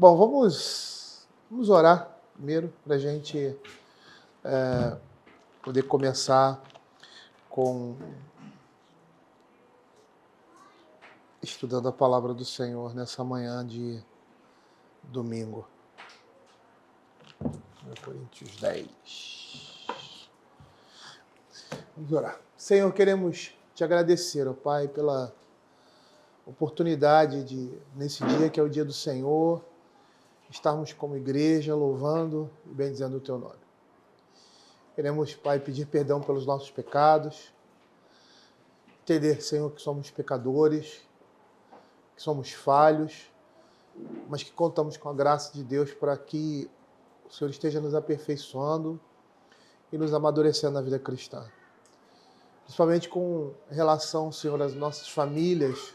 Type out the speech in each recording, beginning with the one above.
Bom, vamos orar primeiro para a gente poder começar estudando a palavra do Senhor nessa manhã de domingo. 1 Coríntios 10. Vamos orar. Senhor, queremos te agradecer, ó Pai, pela oportunidade de, nesse dia que é o dia do Senhor, estarmos como igreja louvando e bendizendo o Teu nome. Queremos, Pai, pedir perdão pelos nossos pecados, entender, Senhor, que somos pecadores, que somos falhos, mas que contamos com a graça de Deus para que o Senhor esteja nos aperfeiçoando e nos amadurecendo na vida cristã. Principalmente com relação, Senhor, às nossas famílias,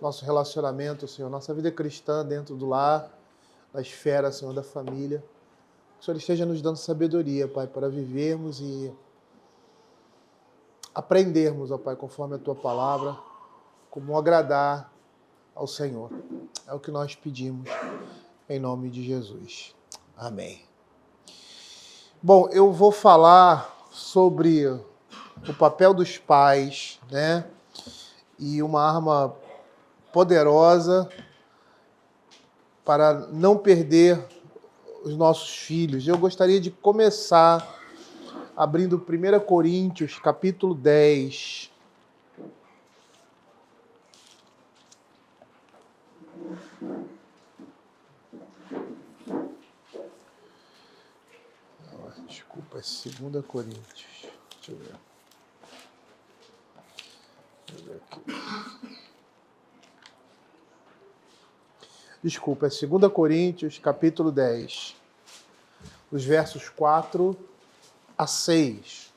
nosso relacionamento, Senhor, nossa vida cristã dentro do lar, da esfera, Senhor, da família. Que o Senhor esteja nos dando sabedoria, Pai, para vivermos e aprendermos, ó Pai, conforme a Tua palavra, como agradar ao Senhor. É o que nós pedimos, em nome de Jesus. Amém. Bom, eu vou falar sobre o papel dos pais, né? E uma arma poderosa para não perder os nossos filhos. Eu gostaria de começar abrindo 1 Coríntios, capítulo 10. Desculpa, é 2 Coríntios. Deixa eu ver. Aqui. Desculpa, é 2 Coríntios, capítulo 10, os versos 4 a 6.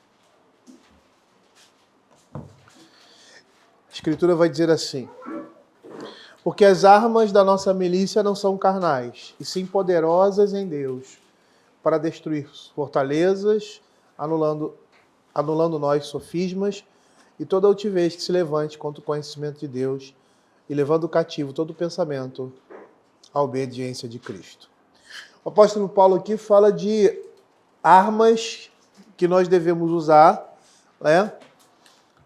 A Escritura vai dizer assim: porque as armas da nossa milícia não são carnais, e sim poderosas em Deus, para destruir fortalezas, anulando nós sofismas e toda altivez que se levante contra o conhecimento de Deus, e levando cativo todo pensamento à obediência de Cristo. O apóstolo Paulo aqui fala de armas que nós devemos usar, né,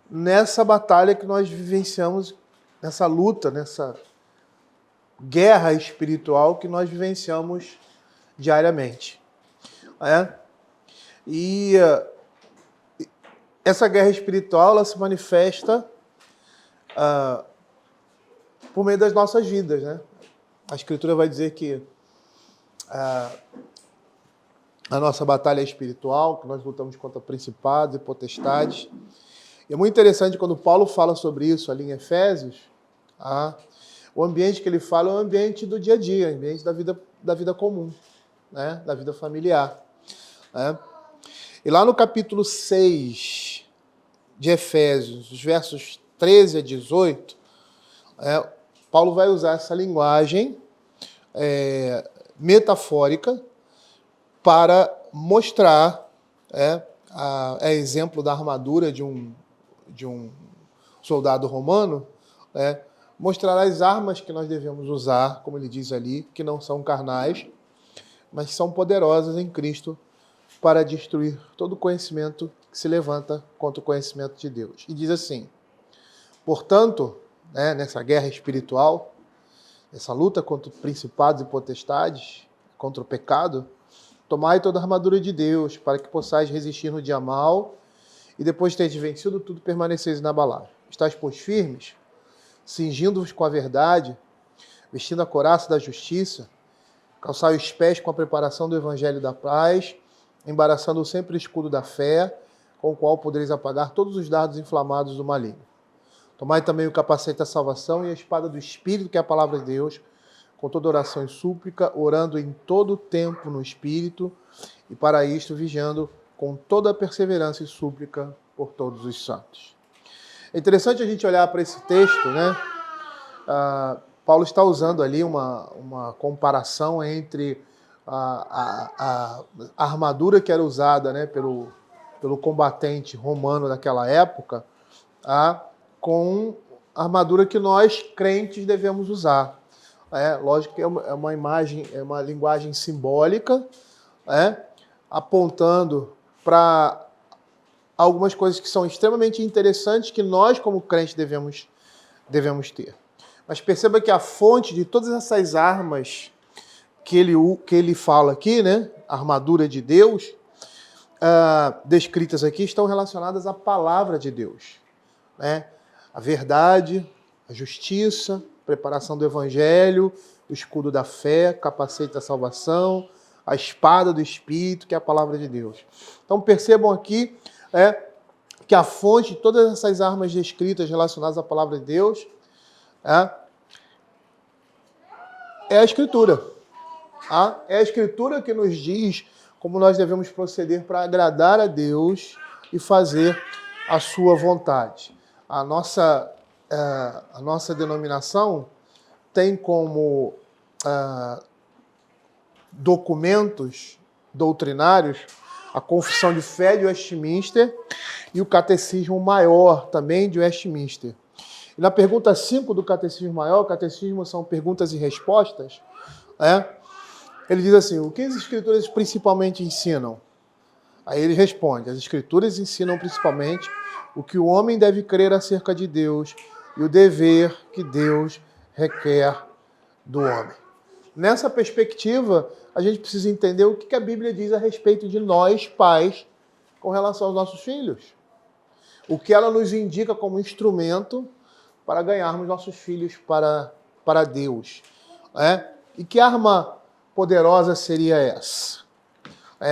nessa batalha que nós vivenciamos, nessa luta, nessa guerra espiritual que nós vivenciamos diariamente. Né? E essa guerra espiritual ela se manifesta por meio das nossas vidas, né? A Escritura vai dizer que a nossa batalha é espiritual, que nós lutamos contra principados e potestades. E é muito interessante quando Paulo fala sobre isso ali em Efésios, o ambiente que ele fala é o ambiente do dia a dia, o ambiente da vida comum, né? Da vida familiar. Né? E lá no capítulo 6 de Efésios, os versos 13 a 18, Paulo vai usar essa linguagem metafórica para mostrar, exemplo da armadura de um soldado romano, mostrar as armas que nós devemos usar, como ele diz ali, que não são carnais, mas são poderosas em Cristo para destruir todo conhecimento que se levanta contra o conhecimento de Deus. E diz assim: portanto, nessa guerra espiritual, essa luta contra principados e potestades, contra o pecado, tomai toda a armadura de Deus, para que possais resistir no dia mal, e depois de teres vencido tudo, permaneceis inabaláveis. Estais, pois, firmes, cingindo-vos com a verdade, vestindo a couraça da justiça, calçai os pés com a preparação do evangelho da paz, embaraçando sempre o escudo da fé, com o qual podereis apagar todos os dardos inflamados do maligno. Tomai também o capacete da salvação e a espada do Espírito, que é a palavra de Deus, com toda oração e súplica, orando em todo o tempo no Espírito, e para isto vigiando com toda a perseverança e súplica por todos os santos. É interessante a gente olhar para esse texto, né? Paulo está usando ali uma comparação entre a armadura que era usada, né, pelo combatente romano daquela época, com a armadura que nós, crentes, devemos usar. Lógico que é uma imagem, é uma linguagem simbólica, apontando para algumas coisas que são extremamente interessantes que nós, como crentes, devemos ter. Mas perceba que a fonte de todas essas armas que ele fala aqui, né, a armadura de Deus, descritas aqui, estão relacionadas à palavra de Deus. A verdade, a justiça, a preparação do evangelho, o escudo da fé, o capacete da salvação, a espada do Espírito, que é a palavra de Deus. Então percebam aqui que a fonte de todas essas armas descritas relacionadas à palavra de Deus é a Escritura. É a Escritura que nos diz como nós devemos proceder para agradar a Deus e fazer a sua vontade. A nossa denominação tem como documentos doutrinários a Confissão de Fé de Westminster e o Catecismo Maior também de Westminster. E na pergunta 5 do Catecismo Maior, o Catecismo são perguntas e respostas, ele diz assim: o que as Escrituras principalmente ensinam? Aí ele responde: as Escrituras ensinam principalmente o que o homem deve crer acerca de Deus e o dever que Deus requer do homem. Nessa perspectiva, a gente precisa entender o que a Bíblia diz a respeito de nós, pais, com relação aos nossos filhos. O que ela nos indica como instrumento para ganharmos nossos filhos para Deus. E que arma poderosa seria essa?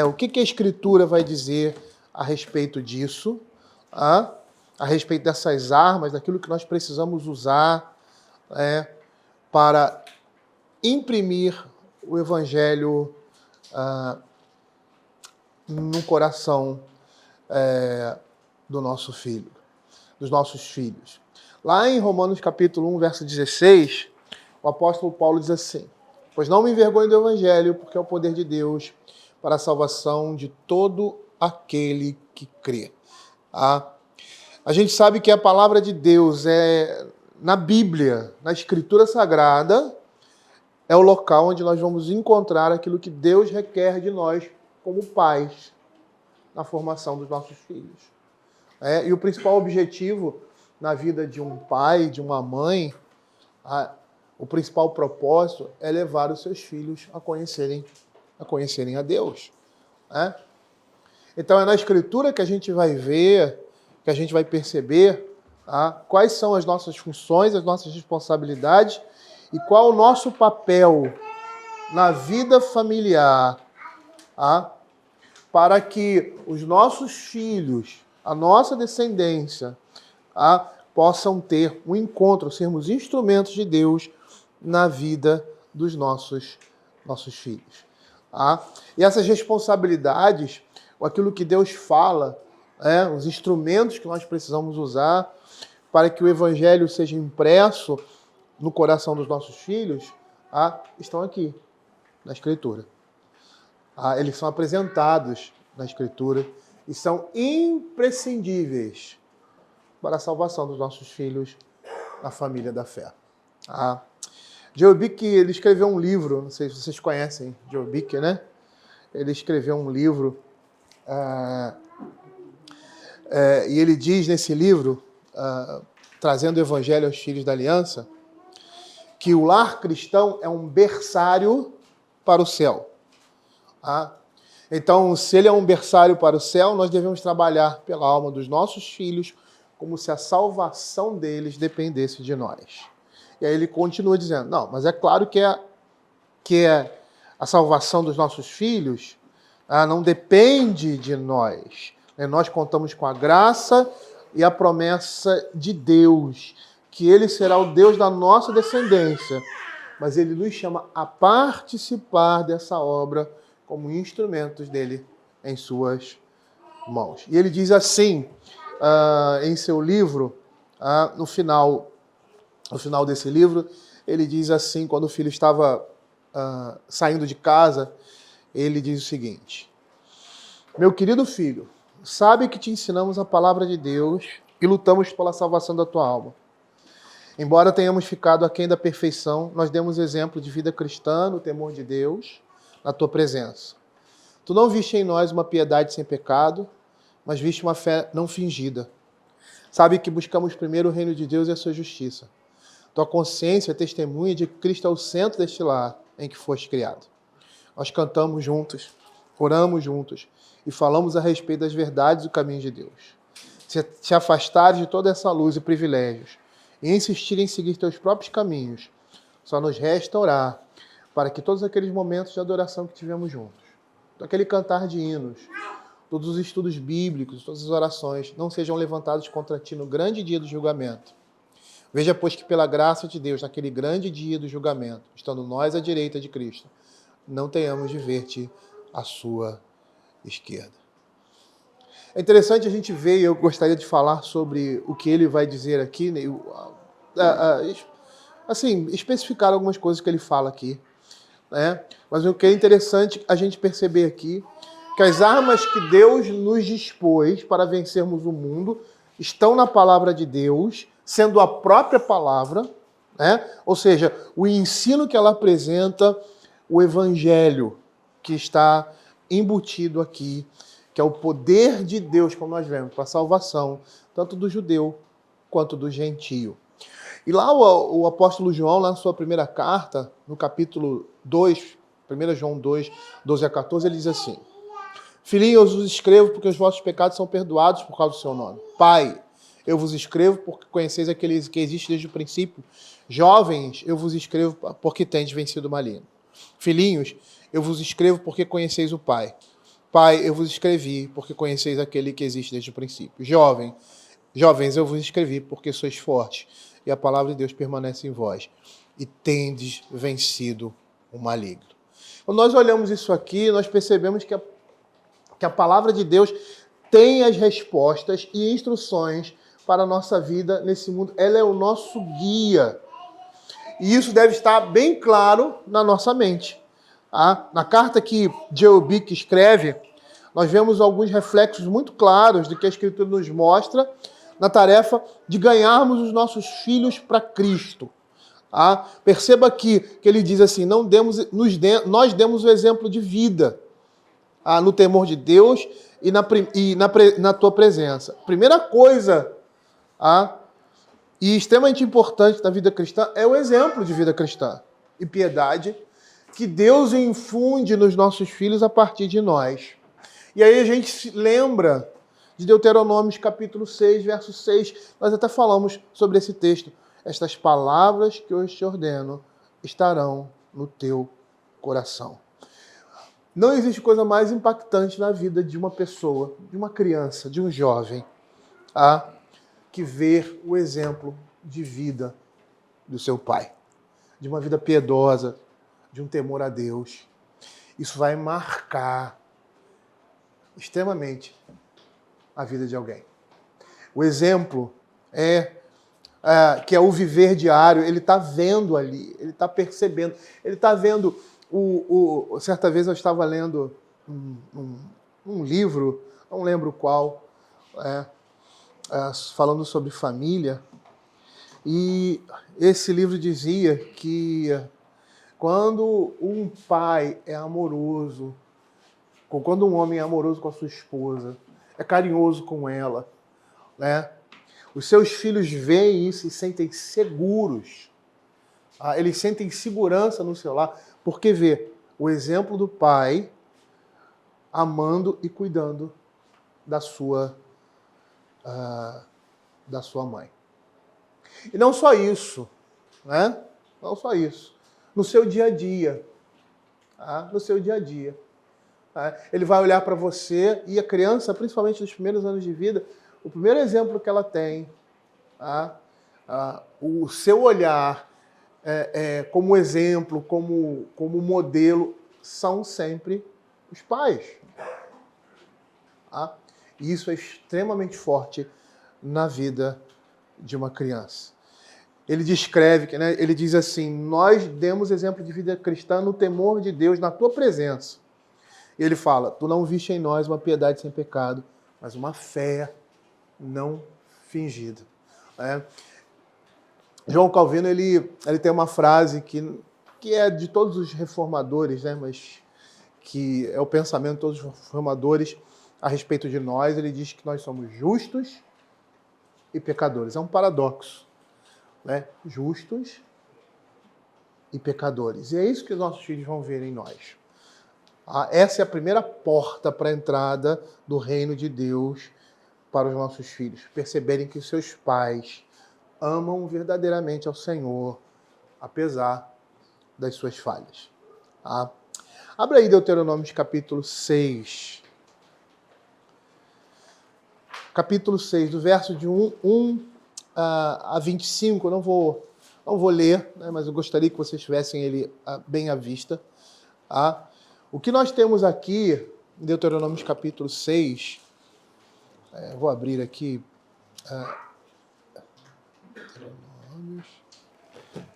O que a Escritura vai dizer a respeito disso? A respeito dessas armas, daquilo que nós precisamos usar para imprimir o Evangelho no coração do nosso filho, dos nossos filhos. Lá em Romanos capítulo 1, verso 16, o apóstolo Paulo diz assim: pois não me envergonho do Evangelho, porque é o poder de Deus para a salvação de todo aquele que crê. A gente sabe que a palavra de Deus na Bíblia, na Escritura Sagrada, é o local onde nós vamos encontrar aquilo que Deus requer de nós como pais na formação dos nossos filhos. E o principal objetivo na vida de um pai, de uma mãe, o principal propósito é levar os seus filhos a conhecerem a Deus. Então é na Escritura que a gente vai ver, que a gente vai perceber quais são as nossas funções, as nossas responsabilidades e qual o nosso papel na vida familiar, para que os nossos filhos, a nossa descendência, possam ter um encontro, sermos instrumentos de Deus na vida dos nossos filhos. E essas responsabilidades, aquilo que Deus fala, os instrumentos que nós precisamos usar para que o Evangelho seja impresso no coração dos nossos filhos, estão aqui, na Escritura. Eles são apresentados na Escritura e são imprescindíveis para a salvação dos nossos filhos na família da fé. Joel Bick, ele escreveu um livro, não sei se vocês conhecem Joel Bick, né? Ele escreveu um livro e ele diz nesse livro, trazendo o Evangelho aos Filhos da Aliança, que o lar cristão é um berçário para o céu. Então, se ele é um berçário para o céu, nós devemos trabalhar pela alma dos nossos filhos como se a salvação deles dependesse de nós. E aí ele continua dizendo, não, mas é claro que a salvação dos nossos filhos não depende de nós. Nós contamos com a graça e a promessa de Deus, que Ele será o Deus da nossa descendência, mas Ele nos chama a participar dessa obra como instrumentos dele em suas mãos. E ele diz assim, em seu livro, no final desse livro, ele diz assim, quando o filho estava saindo de casa, ele diz o seguinte: meu querido filho, sabe que te ensinamos a palavra de Deus e lutamos pela salvação da tua alma. Embora tenhamos ficado aquém da perfeição, nós demos exemplo de vida cristã no temor de Deus, na tua presença. Tu não viste em nós uma piedade sem pecado, mas viste uma fé não fingida. Sabe que buscamos primeiro o reino de Deus e a sua justiça. Tua consciência testemunha de que Cristo é o centro deste lar em que foste criado. Nós cantamos juntos, oramos juntos e falamos a respeito das verdades do caminho de Deus. Se afastares de toda essa luz e privilégios e insistir em seguir teus próprios caminhos, só nos resta orar para que todos aqueles momentos de adoração que tivemos juntos, aquele cantar de hinos, todos os estudos bíblicos, todas as orações, não sejam levantados contra ti no grande dia do julgamento. Veja, pois, que pela graça de Deus, naquele grande dia do julgamento, estando nós à direita de Cristo, não tenhamos de ver-te à sua esquerda. É interessante a gente ver, e eu gostaria de falar sobre o que ele vai dizer aqui, né? Assim, especificar algumas coisas que ele fala aqui, né? Mas o que é interessante a gente perceber aqui, que as armas que Deus nos dispôs para vencermos o mundo estão na palavra de Deus, sendo a própria palavra, né? Ou seja, o ensino que ela apresenta, o evangelho que está embutido aqui, que é o poder de Deus, como nós vemos, para a salvação, tanto do judeu quanto do gentio. E lá o apóstolo João, lá na sua primeira carta, no capítulo 2, 1 João 2, 12 a 14, ele diz assim: Filhinhos, eu vos escrevo porque os vossos pecados são perdoados por causa do seu nome. Pai, eu vos escrevo porque conheceis aquele que existe desde o princípio. Jovens, eu vos escrevo porque tendes vencido o maligno. Filhinhos, eu vos escrevo porque conheceis o Pai. Pai, eu vos escrevi porque conheceis aquele que existe desde o princípio. Jovens, eu vos escrevi porque sois fortes e a palavra de Deus permanece em vós e tendes vencido o maligno. Quando nós olhamos isso aqui, nós percebemos que a palavra de Deus tem as respostas e instruções para a nossa vida nesse mundo. Ela é o nosso guia. E isso deve estar bem claro na nossa mente. Na carta que J.O. Bick escreve, nós vemos alguns reflexos muito claros do que a Escritura nos mostra na tarefa de ganharmos os nossos filhos para Cristo. Perceba aqui que ele diz assim, nós demos o exemplo de vida no temor de Deus e na tua presença. Primeira coisa e extremamente importante da vida cristã é o exemplo de vida cristã e piedade que Deus infunde nos nossos filhos a partir de nós. E aí a gente se lembra de Deuteronômio capítulo 6, verso 6. Nós até falamos sobre esse texto. Estas palavras que hoje te ordeno estarão no teu coração. Não existe coisa mais impactante na vida de uma pessoa, de uma criança, de um jovem, que ver o exemplo de vida do seu pai. De uma vida piedosa, de um temor a Deus. Isso vai marcar extremamente a vida de alguém. O exemplo que é o viver diário, ele está vendo ali, ele está percebendo, ele está vendo. Certa vez eu estava lendo um livro, não lembro qual, falando sobre família, e esse livro dizia que quando um pai é amoroso, quando um homem é amoroso com a sua esposa, é carinhoso com ela, né? Os seus filhos veem isso e sentem seguros. Eles sentem segurança no seu lar, porque vê o exemplo do pai amando e cuidando da sua mãe. E não só isso, né? Não só isso. No seu dia a dia. No seu dia a dia. Ele vai olhar para você e a criança, principalmente nos primeiros anos de vida, o primeiro exemplo que ela tem, o seu olhar como exemplo, como modelo, são sempre os pais. E isso é extremamente forte na vida de uma criança. Ele descreve, ele diz assim, nós demos exemplo de vida cristã no temor de Deus, na tua presença. E ele fala, tu não viste em nós uma piedade sem pecado, mas uma fé não fingida. João Calvino, ele tem uma frase que é de todos os reformadores, né? Mas que é o pensamento de todos os reformadores a respeito de nós. Ele diz que nós somos justos e pecadores. É um paradoxo, né? Justos e pecadores. E é isso que os nossos filhos vão ver em nós. Essa é a primeira porta para a entrada do reino de Deus para os nossos filhos. Perceberem que os seus pais amam verdadeiramente ao Senhor, apesar das suas falhas. Tá? Abra aí Deuteronômio capítulo 6. Capítulo 6, do verso de 1 a 25, eu não vou ler, né, mas eu gostaria que vocês tivessem ele bem à vista. Tá? O que nós temos aqui, em Deuteronômio capítulo 6, vou abrir aqui, Deuteronômio,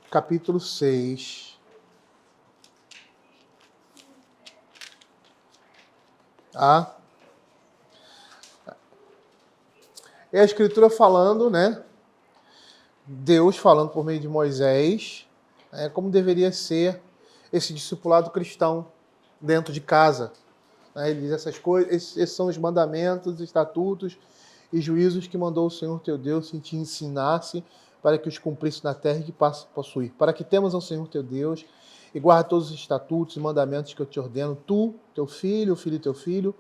capítulo 6. É a Escritura falando, né? Deus falando por meio de Moisés, como deveria ser esse discipulado cristão dentro de casa. Ele diz essas coisas, esses são os mandamentos, estatutos e juízos que mandou o Senhor teu Deus e te ensinasse para que os cumprisse na terra e que passe a possuir. Para que temas ao Senhor teu Deus e guarde todos os estatutos e mandamentos que eu te ordeno, tu, teu filho, o filho de teu filho,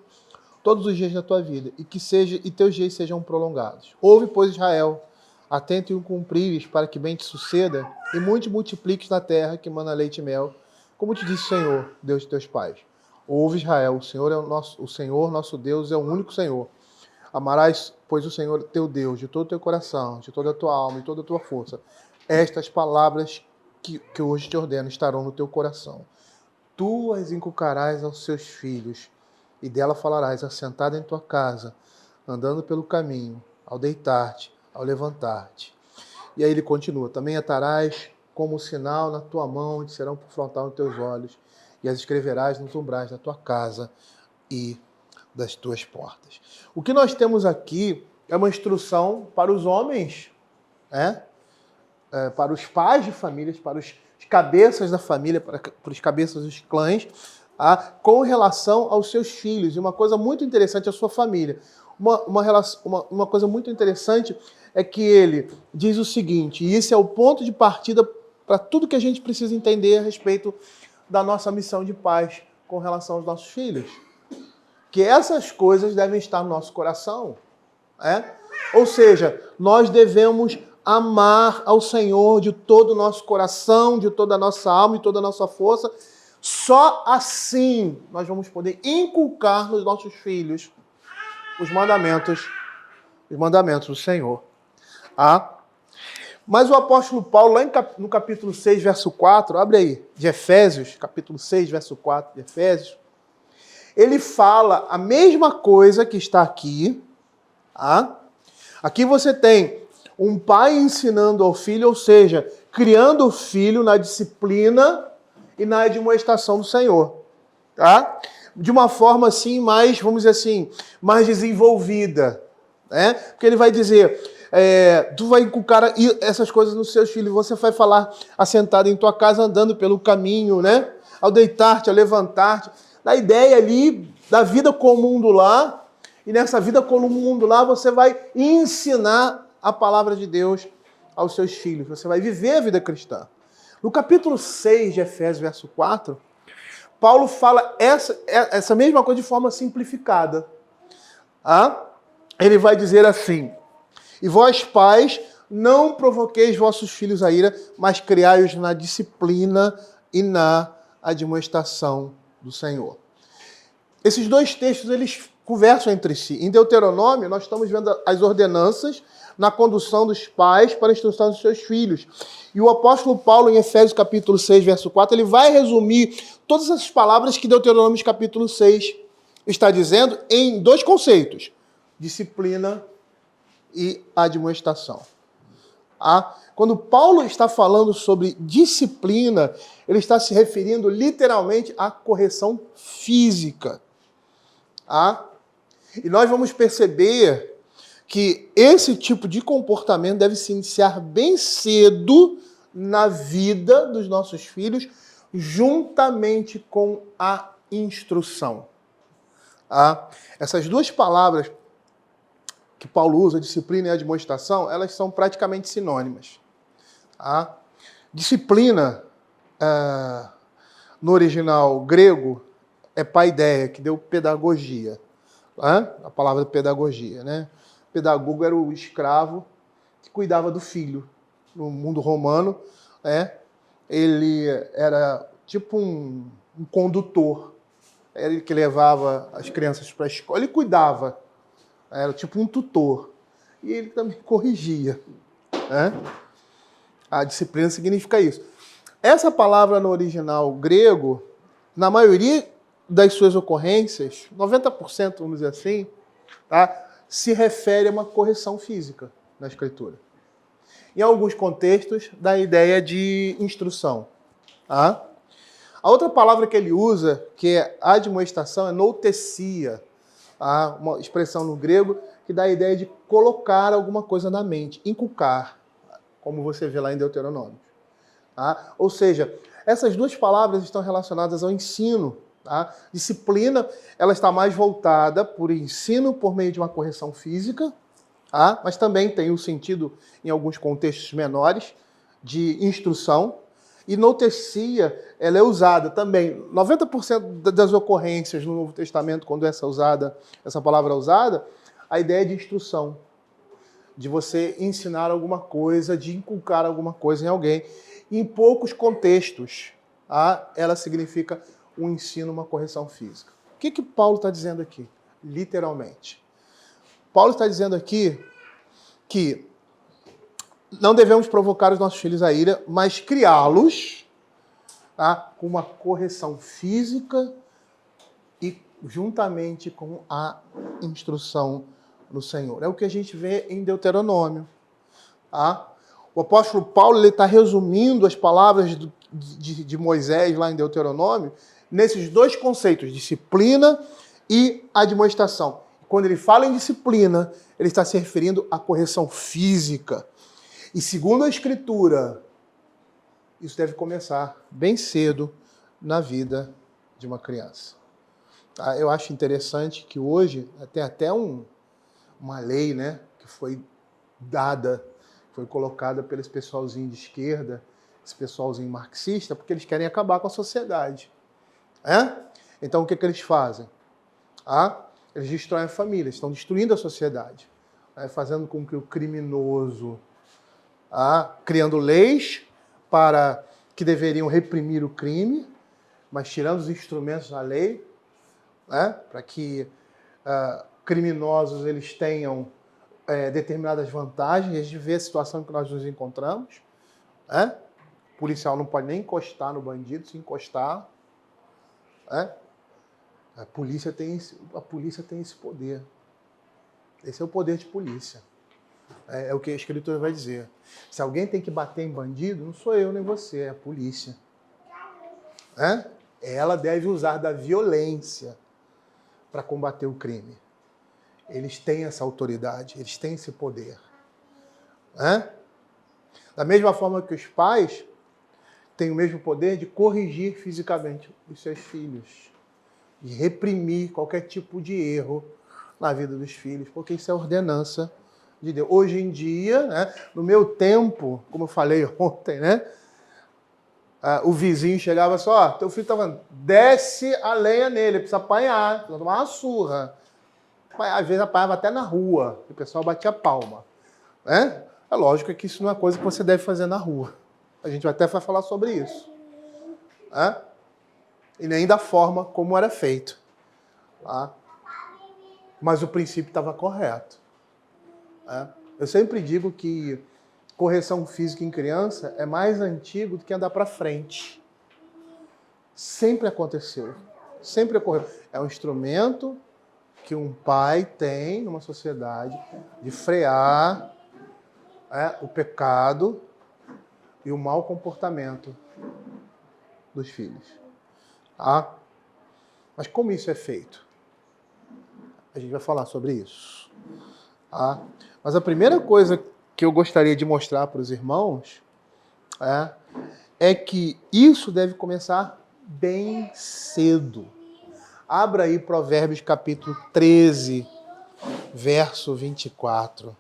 todos os dias da tua vida, e teus dias sejam prolongados. Ouve, pois, Israel, atento em cumprires, para que bem te suceda, e muito multipliques na terra que mana leite e mel, como te disse o Senhor, Deus de teus pais. Ouve, Israel, o Senhor nosso Deus é o único Senhor. Amarás, pois, o Senhor teu Deus de todo o teu coração, de toda a tua alma e toda a tua força. Estas palavras que hoje te ordeno estarão no teu coração. Tu as inculcarás aos seus filhos, e dela falarás assentado em tua casa, andando pelo caminho, ao deitar-te, ao levantar-te. E aí ele continua, também atarás como sinal na tua mão, e serão por frontal nos teus olhos, e as escreverás nos umbrais da tua casa e das tuas portas. O que nós temos aqui é uma instrução para os homens, para os pais de famílias, para os cabeças da família, para os cabeças dos clãs, com relação aos seus filhos. E uma coisa muito interessante é a sua família. Uma coisa muito interessante é que ele diz o seguinte, e esse é o ponto de partida para tudo que a gente precisa entender a respeito da nossa missão de paz com relação aos nossos filhos. Que essas coisas devem estar no nosso coração. Ou seja, nós devemos amar ao Senhor de todo o nosso coração, de toda a nossa alma e toda a nossa força. Só assim nós vamos poder inculcar nos nossos filhos os mandamentos do Senhor. Mas o apóstolo Paulo, lá no capítulo 6, verso 4, abre aí, de Efésios, capítulo 6, verso 4 de Efésios, ele fala a mesma coisa que está aqui. Aqui você tem um pai ensinando ao filho, ou seja, criando o filho na disciplina e na admoestação do Senhor. De uma forma assim, mais, vamos dizer assim, mais desenvolvida. Porque ele vai dizer, tu vai inculcar essas coisas nos seus filhos, você vai falar assentado em tua casa, andando pelo caminho, ao deitar-te, ao levantar-te. Da ideia ali da vida comum do lar, e nessa vida comum do lar você vai ensinar a palavra de Deus aos seus filhos. Você vai viver a vida cristã. No capítulo 6 de Efésios, verso 4, Paulo fala essa mesma coisa de forma simplificada. Ele vai dizer assim, e vós pais, não provoqueis vossos filhos a ira, mas criai-os na disciplina e na admoestação do Senhor. Esses dois textos, eles conversam entre si. Em Deuteronômio, nós estamos vendo as ordenanças na condução dos pais para a instrução dos seus filhos. E o apóstolo Paulo, em Efésios capítulo 6, verso 4, ele vai resumir todas essas palavras que Deuteronômio capítulo 6 está dizendo em dois conceitos: disciplina e admoestação. Quando Paulo está falando sobre disciplina, ele está se referindo literalmente à correção física. E nós vamos perceber que esse tipo de comportamento deve se iniciar bem cedo na vida dos nossos filhos, juntamente com a instrução. Essas duas palavras que Paulo usa, disciplina e admoestação, elas são praticamente sinônimas. Disciplina, no original grego, é paideia, que deu pedagogia. A palavra pedagogia, né? Pedagogo era o escravo que cuidava do filho. No mundo romano, ele era tipo um condutor. Era ele que levava as crianças para a escola. Ele cuidava. Era tipo um tutor. E ele também corrigia. A disciplina significa isso. Essa palavra no original grego, na maioria das suas ocorrências, 90%, vamos dizer assim, se refere a uma correção física na Escritura. Em alguns contextos, da ideia de instrução. A outra palavra que ele usa, que é admoestação, é noutesia, uma expressão no grego que dá a ideia de colocar alguma coisa na mente, inculcar, como você vê lá em Deuteronômio. Ou seja, essas duas palavras estão relacionadas ao ensino. Disciplina, ela está mais voltada por ensino por meio de uma correção física, mas também tem o sentido, em alguns contextos menores, de instrução. E noutesia, ela é usada também, 90% das ocorrências no Novo Testamento, quando essa palavra é usada, a ideia de instrução, de você ensinar alguma coisa, de inculcar alguma coisa em alguém. Em poucos contextos, ela significa um ensino, uma correção física. O que Paulo está dizendo aqui? Literalmente. Paulo está dizendo aqui que não devemos provocar os nossos filhos à ira, mas criá-los com uma correção física e juntamente com a instrução no Senhor. É o que a gente vê em Deuteronômio. O apóstolo Paulo está resumindo as palavras de Moisés lá em Deuteronômio nesses dois conceitos, disciplina e admoestação. Quando ele fala em disciplina, ele está se referindo à correção física. E segundo a Escritura, isso deve começar bem cedo na vida de uma criança. Eu acho interessante que hoje tem até uma lei, né, que foi colocada pelo esse pessoalzinho de esquerda, esse pessoalzinho marxista, porque eles querem acabar com a sociedade. Então o que eles fazem? Eles destroem a família, estão destruindo a sociedade, fazendo com que o criminoso, criando leis para que deveriam reprimir o crime, mas tirando os instrumentos da lei, para que criminosos eles tenham determinadas vantagens. A gente vê a situação em que nós nos encontramos. O policial não pode nem encostar no bandido, se encostar. A polícia tem esse poder. Esse é o poder de polícia. É o que a Escritura vai dizer. Se alguém tem que bater em bandido, não sou eu nem você, é a polícia. Ela deve usar da violência para combater o crime. Eles têm essa autoridade, eles têm esse poder. Da mesma forma que os pais têm o mesmo poder de corrigir fisicamente os seus filhos, de reprimir qualquer tipo de erro na vida dos filhos, porque isso é ordenança de Deus. Hoje em dia, no meu tempo, como eu falei ontem, o vizinho chegava só, teu filho estava, desce a lenha nele, precisa apanhar, precisa tomar uma surra. Às vezes apanhava até na rua, o pessoal batia palma. É lógico que isso não é coisa que você deve fazer na rua. A gente até vai falar sobre isso. E nem da forma como era feito. Mas o princípio estava correto. Eu sempre digo que correção física em criança é mais antigo do que andar para frente. Sempre aconteceu. Sempre ocorreu. É um instrumento que um pai tem numa sociedade de frear o pecado e o mau comportamento dos filhos. Mas como isso é feito? A gente vai falar sobre isso. Tá? Mas a primeira coisa que eu gostaria de mostrar para os irmãos é que isso deve começar bem cedo. Abra aí Provérbios capítulo 13, verso 24.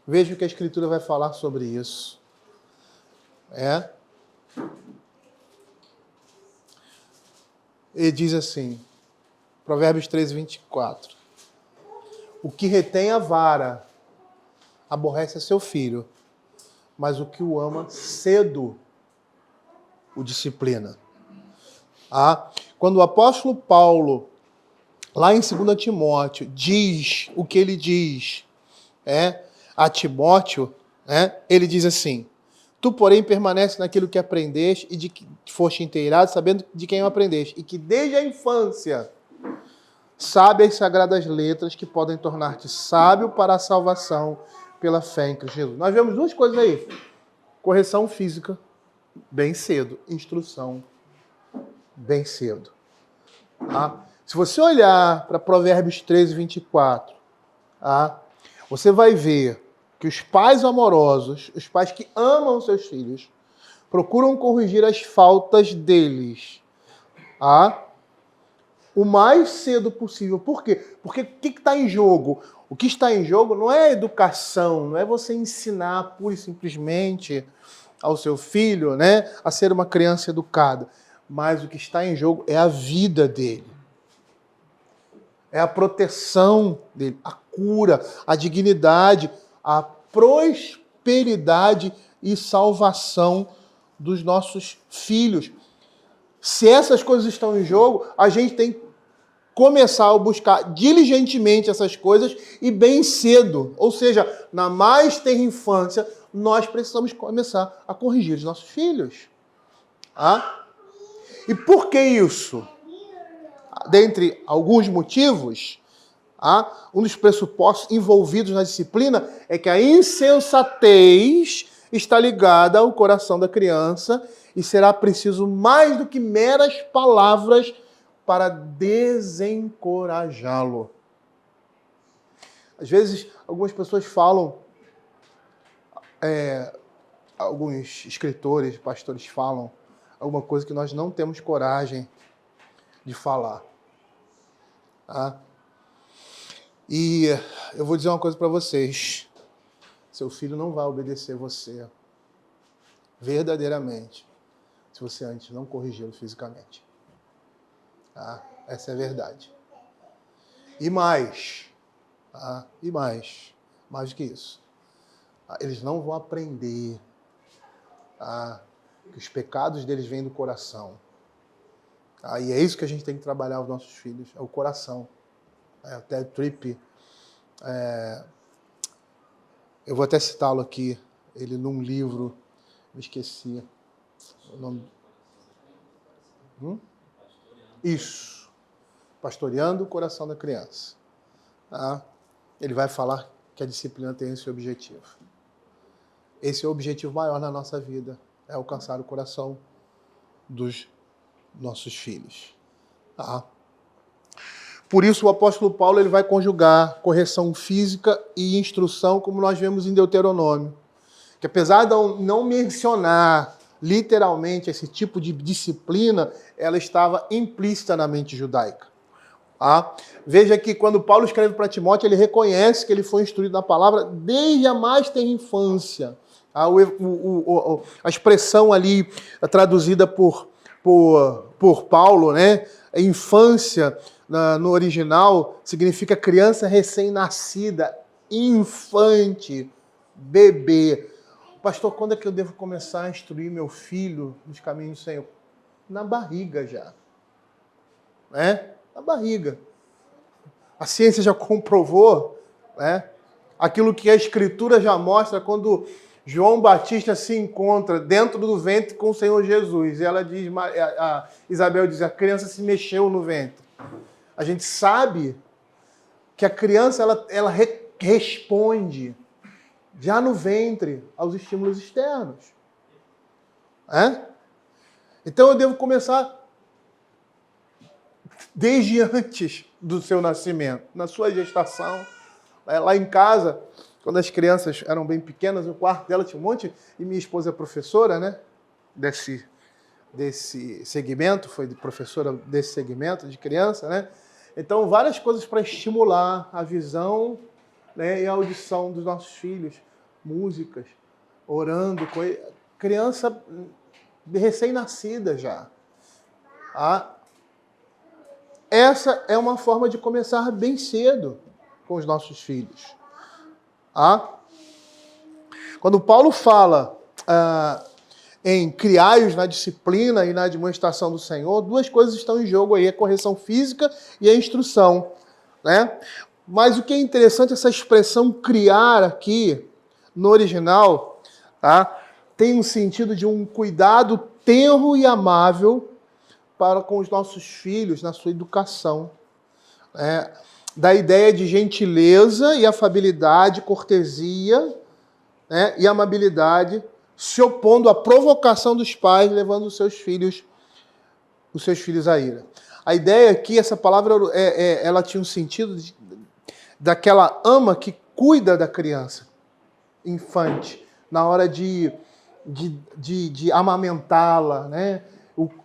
Veja o que a Escritura vai falar sobre isso. Ele diz assim, Provérbios 13, 24. O que retém a vara aborrece a seu filho, mas o que o ama cedo o disciplina. Quando o apóstolo Paulo, lá em 2 Timóteo, diz o que ele diz a Timóteo, ele diz assim: tu, porém, permanece naquilo que aprendeste e de que foste inteirado, sabendo de quem o aprendeste, e que desde a infância sabe as sagradas letras que podem tornar-te sábio para a salvação pela fé em Cristo Jesus. Nós vemos duas coisas aí. Correção física, bem cedo. Instrução, bem cedo. Se você olhar para Provérbios 13, 24, você vai ver que os pais amorosos, os pais que amam seus filhos, procuram corrigir as faltas deles o mais cedo possível. Por quê? Porque o que está em jogo? O que está em jogo não é educação, não é você ensinar pura e simplesmente ao seu filho, a ser uma criança educada. Mas o que está em jogo é a vida dele. É a proteção dele, a cura, a dignidade, a prosperidade e salvação dos nossos filhos. Se essas coisas estão em jogo, a gente tem que começar a buscar diligentemente essas coisas e bem cedo. Ou seja, na mais tenra infância, nós precisamos começar a corrigir os nossos filhos. E por que isso? Dentre alguns motivos, um dos pressupostos envolvidos na disciplina é que a insensatez está ligada ao coração da criança e será preciso mais do que meras palavras para desencorajá-lo. Às vezes, algumas pessoas falam, alguns escritores, pastores falam alguma coisa que nós não temos coragem de falar. E eu vou dizer uma coisa para vocês. Seu filho não vai obedecer você verdadeiramente se você antes não corrigi-lo fisicamente. Essa é a verdade. E mais do que isso. Eles não vão aprender que os pecados deles vêm do coração. E é isso que a gente tem que trabalhar os nossos filhos, é o coração. O Ted Tripp, eu vou até citá-lo aqui, ele num livro, me esqueci o nome. Isso, Pastoreando o Coração da Criança. Ele vai falar que a disciplina tem esse objetivo. Esse é o objetivo maior na nossa vida, é alcançar o coração dos nossos filhos. Por isso o apóstolo Paulo ele vai conjugar correção física e instrução, como nós vemos em Deuteronômio. Que apesar de não mencionar literalmente esse tipo de disciplina, ela estava implícita na mente judaica. Veja que quando Paulo escreve para Timóteo, ele reconhece que ele foi instruído na palavra desde a mais tenra infância. A expressão ali traduzida por Paulo, infância, no original, significa criança recém-nascida, infante, bebê. Pastor, quando é que eu devo começar a instruir meu filho nos caminhos do Senhor? Na barriga já. Na barriga. A ciência já comprovou, aquilo que a Escritura já mostra quando João Batista se encontra dentro do ventre com o Senhor Jesus. E ela diz, Isabel diz, a criança se mexeu no ventre. A gente sabe que a criança ela responde já no ventre aos estímulos externos. Então eu devo começar desde antes do seu nascimento, na sua gestação, Lá em casa, quando as crianças eram bem pequenas, no quarto dela tinha um monte, e minha esposa é professora, né, desse segmento, foi professora desse segmento de criança, né? Então, várias coisas para estimular a visão, né, e a audição dos nossos filhos, músicas, orando, criança recém-nascida já. Essa é uma forma de começar bem cedo com os nossos filhos. Quando Paulo fala em criar-os na disciplina e na demonstração do Senhor, duas coisas estão em jogo aí, a correção física e a instrução, né? Mas o que é interessante, essa expressão criar aqui, no original, tem um sentido de um cuidado tenro e amável para com os nossos filhos na sua educação. Da ideia de gentileza e afabilidade, cortesia, né, e amabilidade, se opondo à provocação dos pais, levando os seus filhos à ira. A ideia aqui, essa palavra, ela tinha um sentido daquela ama que cuida da criança infante, na hora de amamentá-la, né?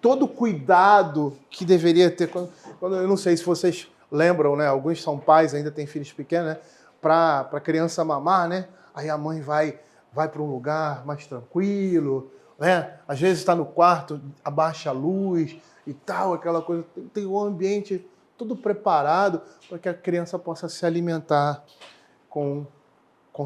Todo o cuidado que deveria ter. Eu não sei se vocês lembram, né? Alguns são pais, ainda têm filhos pequenos, né? Para a criança mamar, né? Aí a mãe vai para um lugar mais tranquilo, né? Às vezes está no quarto, abaixa a luz e tal, aquela coisa. Tem um ambiente todo preparado para que a criança possa se alimentar com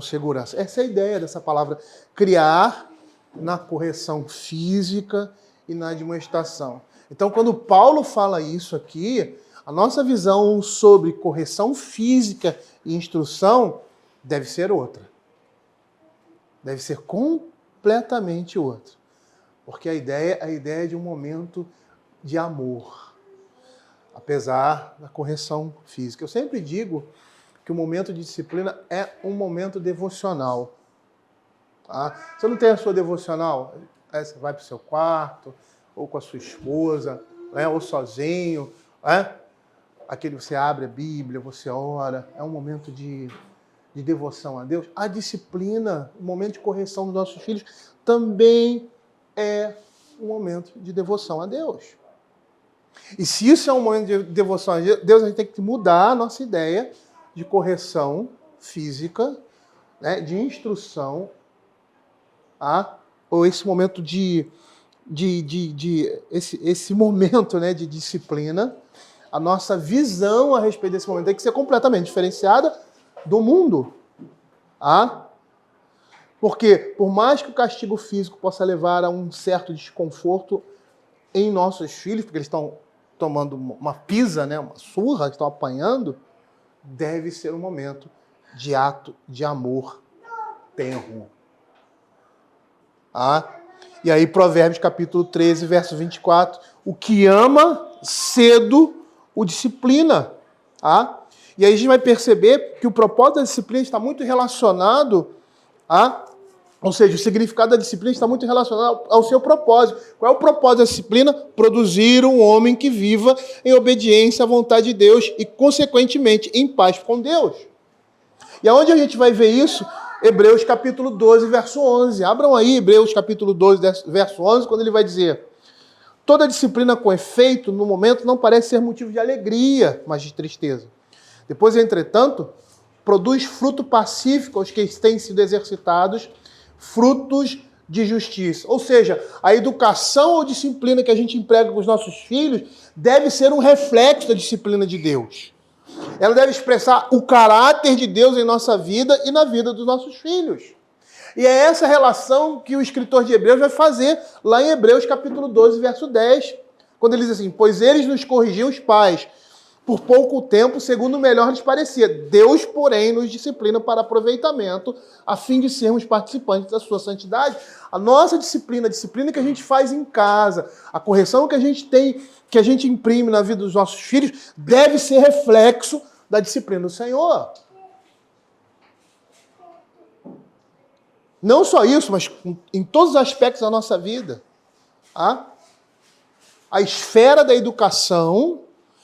segurança. Essa é a ideia dessa palavra, criar na correção física e na demonstração. Então, quando Paulo fala isso aqui, a nossa visão sobre correção física e instrução deve ser outra. Deve ser completamente outra. Porque a ideia é de um momento de amor, apesar da correção física. Eu sempre digo que o momento de disciplina é um momento devocional. Você não tem a sua devocional? Você vai para o seu quarto, ou com a sua esposa, né? Ou sozinho. Aquele você abre a Bíblia, você ora. É um momento de devoção a Deus. A disciplina, o momento de correção dos nossos filhos, também é um momento de devoção a Deus. E se isso é um momento de devoção a Deus, a gente tem que mudar a nossa ideia de correção física, né, de instrução, ou esse momento esse momento, né, de disciplina. A nossa visão a respeito desse momento tem que ser completamente diferenciada do mundo. Porque, por mais que o castigo físico possa levar a um certo desconforto em nossos filhos, porque eles estão tomando uma pisa, né, uma surra, estão apanhando, deve ser um momento de ato de amor tenro. E aí, Provérbios capítulo 13, verso 24, o que ama cedo o disciplina. E aí a gente vai perceber que o propósito da disciplina está muito relacionado ou seja, o significado da disciplina está muito relacionado ao seu propósito. Qual é o propósito da disciplina? Produzir um homem que viva em obediência à vontade de Deus e, consequentemente, em paz com Deus. E aonde a gente vai ver isso? Hebreus capítulo 12, verso 11. Abram aí Hebreus capítulo 12, verso 11, quando ele vai dizer: toda disciplina com efeito, no momento, não parece ser motivo de alegria, mas de tristeza. Depois, entretanto, produz fruto pacífico aos que têm sido exercitados, frutos de justiça. Ou seja, a educação ou disciplina que a gente emprega com os nossos filhos deve ser um reflexo da disciplina de Deus. Ela deve expressar o caráter de Deus em nossa vida e na vida dos nossos filhos. E é essa relação que o escritor de Hebreus vai fazer lá em Hebreus capítulo 12, verso 10, quando ele diz assim: pois eles nos corrigiam os pais por pouco tempo, segundo o melhor lhes parecia. Deus, porém, nos disciplina para aproveitamento, a fim de sermos participantes da sua santidade. A nossa disciplina, a disciplina que a gente faz em casa, a correção que a gente tem, que a gente imprime na vida dos nossos filhos, deve ser reflexo da disciplina do Senhor. Não só isso, mas em todos os aspectos da nossa vida. A esfera da educação,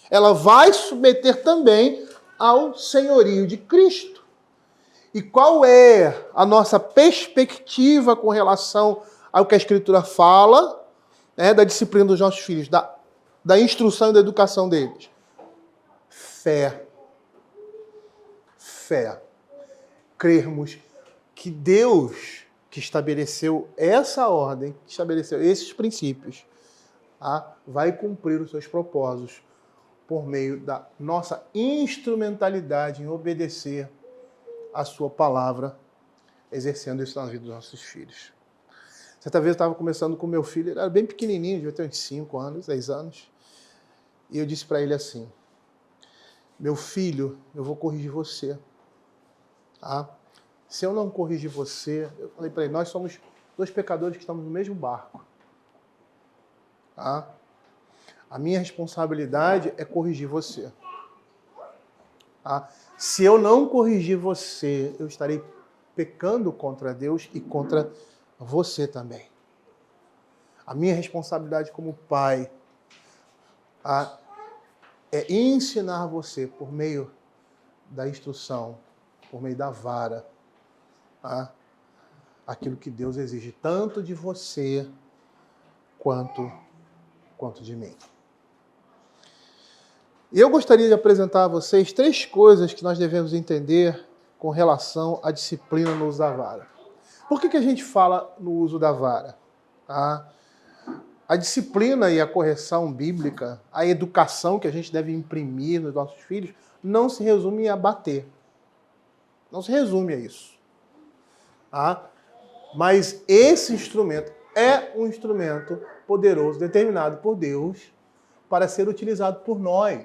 ela vai submeter também ao senhorio de Cristo. E qual é a nossa perspectiva com relação ao que a Escritura fala, né, da disciplina dos nossos filhos, da instrução e da educação deles? Fé. Fé. Crermos que Deus, que estabeleceu essa ordem, que estabeleceu esses princípios, vai cumprir os seus propósitos por meio da nossa instrumentalidade em obedecer a sua palavra, exercendo isso na vida dos nossos filhos. Certa vez eu estava conversando com meu filho, ele era bem pequenininho, devia ter uns 5 anos, 10 anos, e eu disse para ele assim: meu filho, eu vou corrigir você. Se eu não corrigir você, eu falei para ele, nós somos 2 pecadores que estamos no mesmo barco. A minha responsabilidade é corrigir você. Se eu não corrigir você, eu estarei pecando contra Deus e contra você também. A minha responsabilidade como pai é ensinar você por meio da instrução, por meio da vara, aquilo que Deus exige tanto de você quanto de mim. E eu gostaria de apresentar a vocês 3 coisas que nós devemos entender com relação à disciplina no uso da vara. Por que a gente fala no uso da vara? A disciplina e a correção bíblica, a educação que a gente deve imprimir nos nossos filhos, não se resume a bater. Não se resume a isso. Mas esse instrumento é um instrumento poderoso, determinado por Deus, para ser utilizado por nós.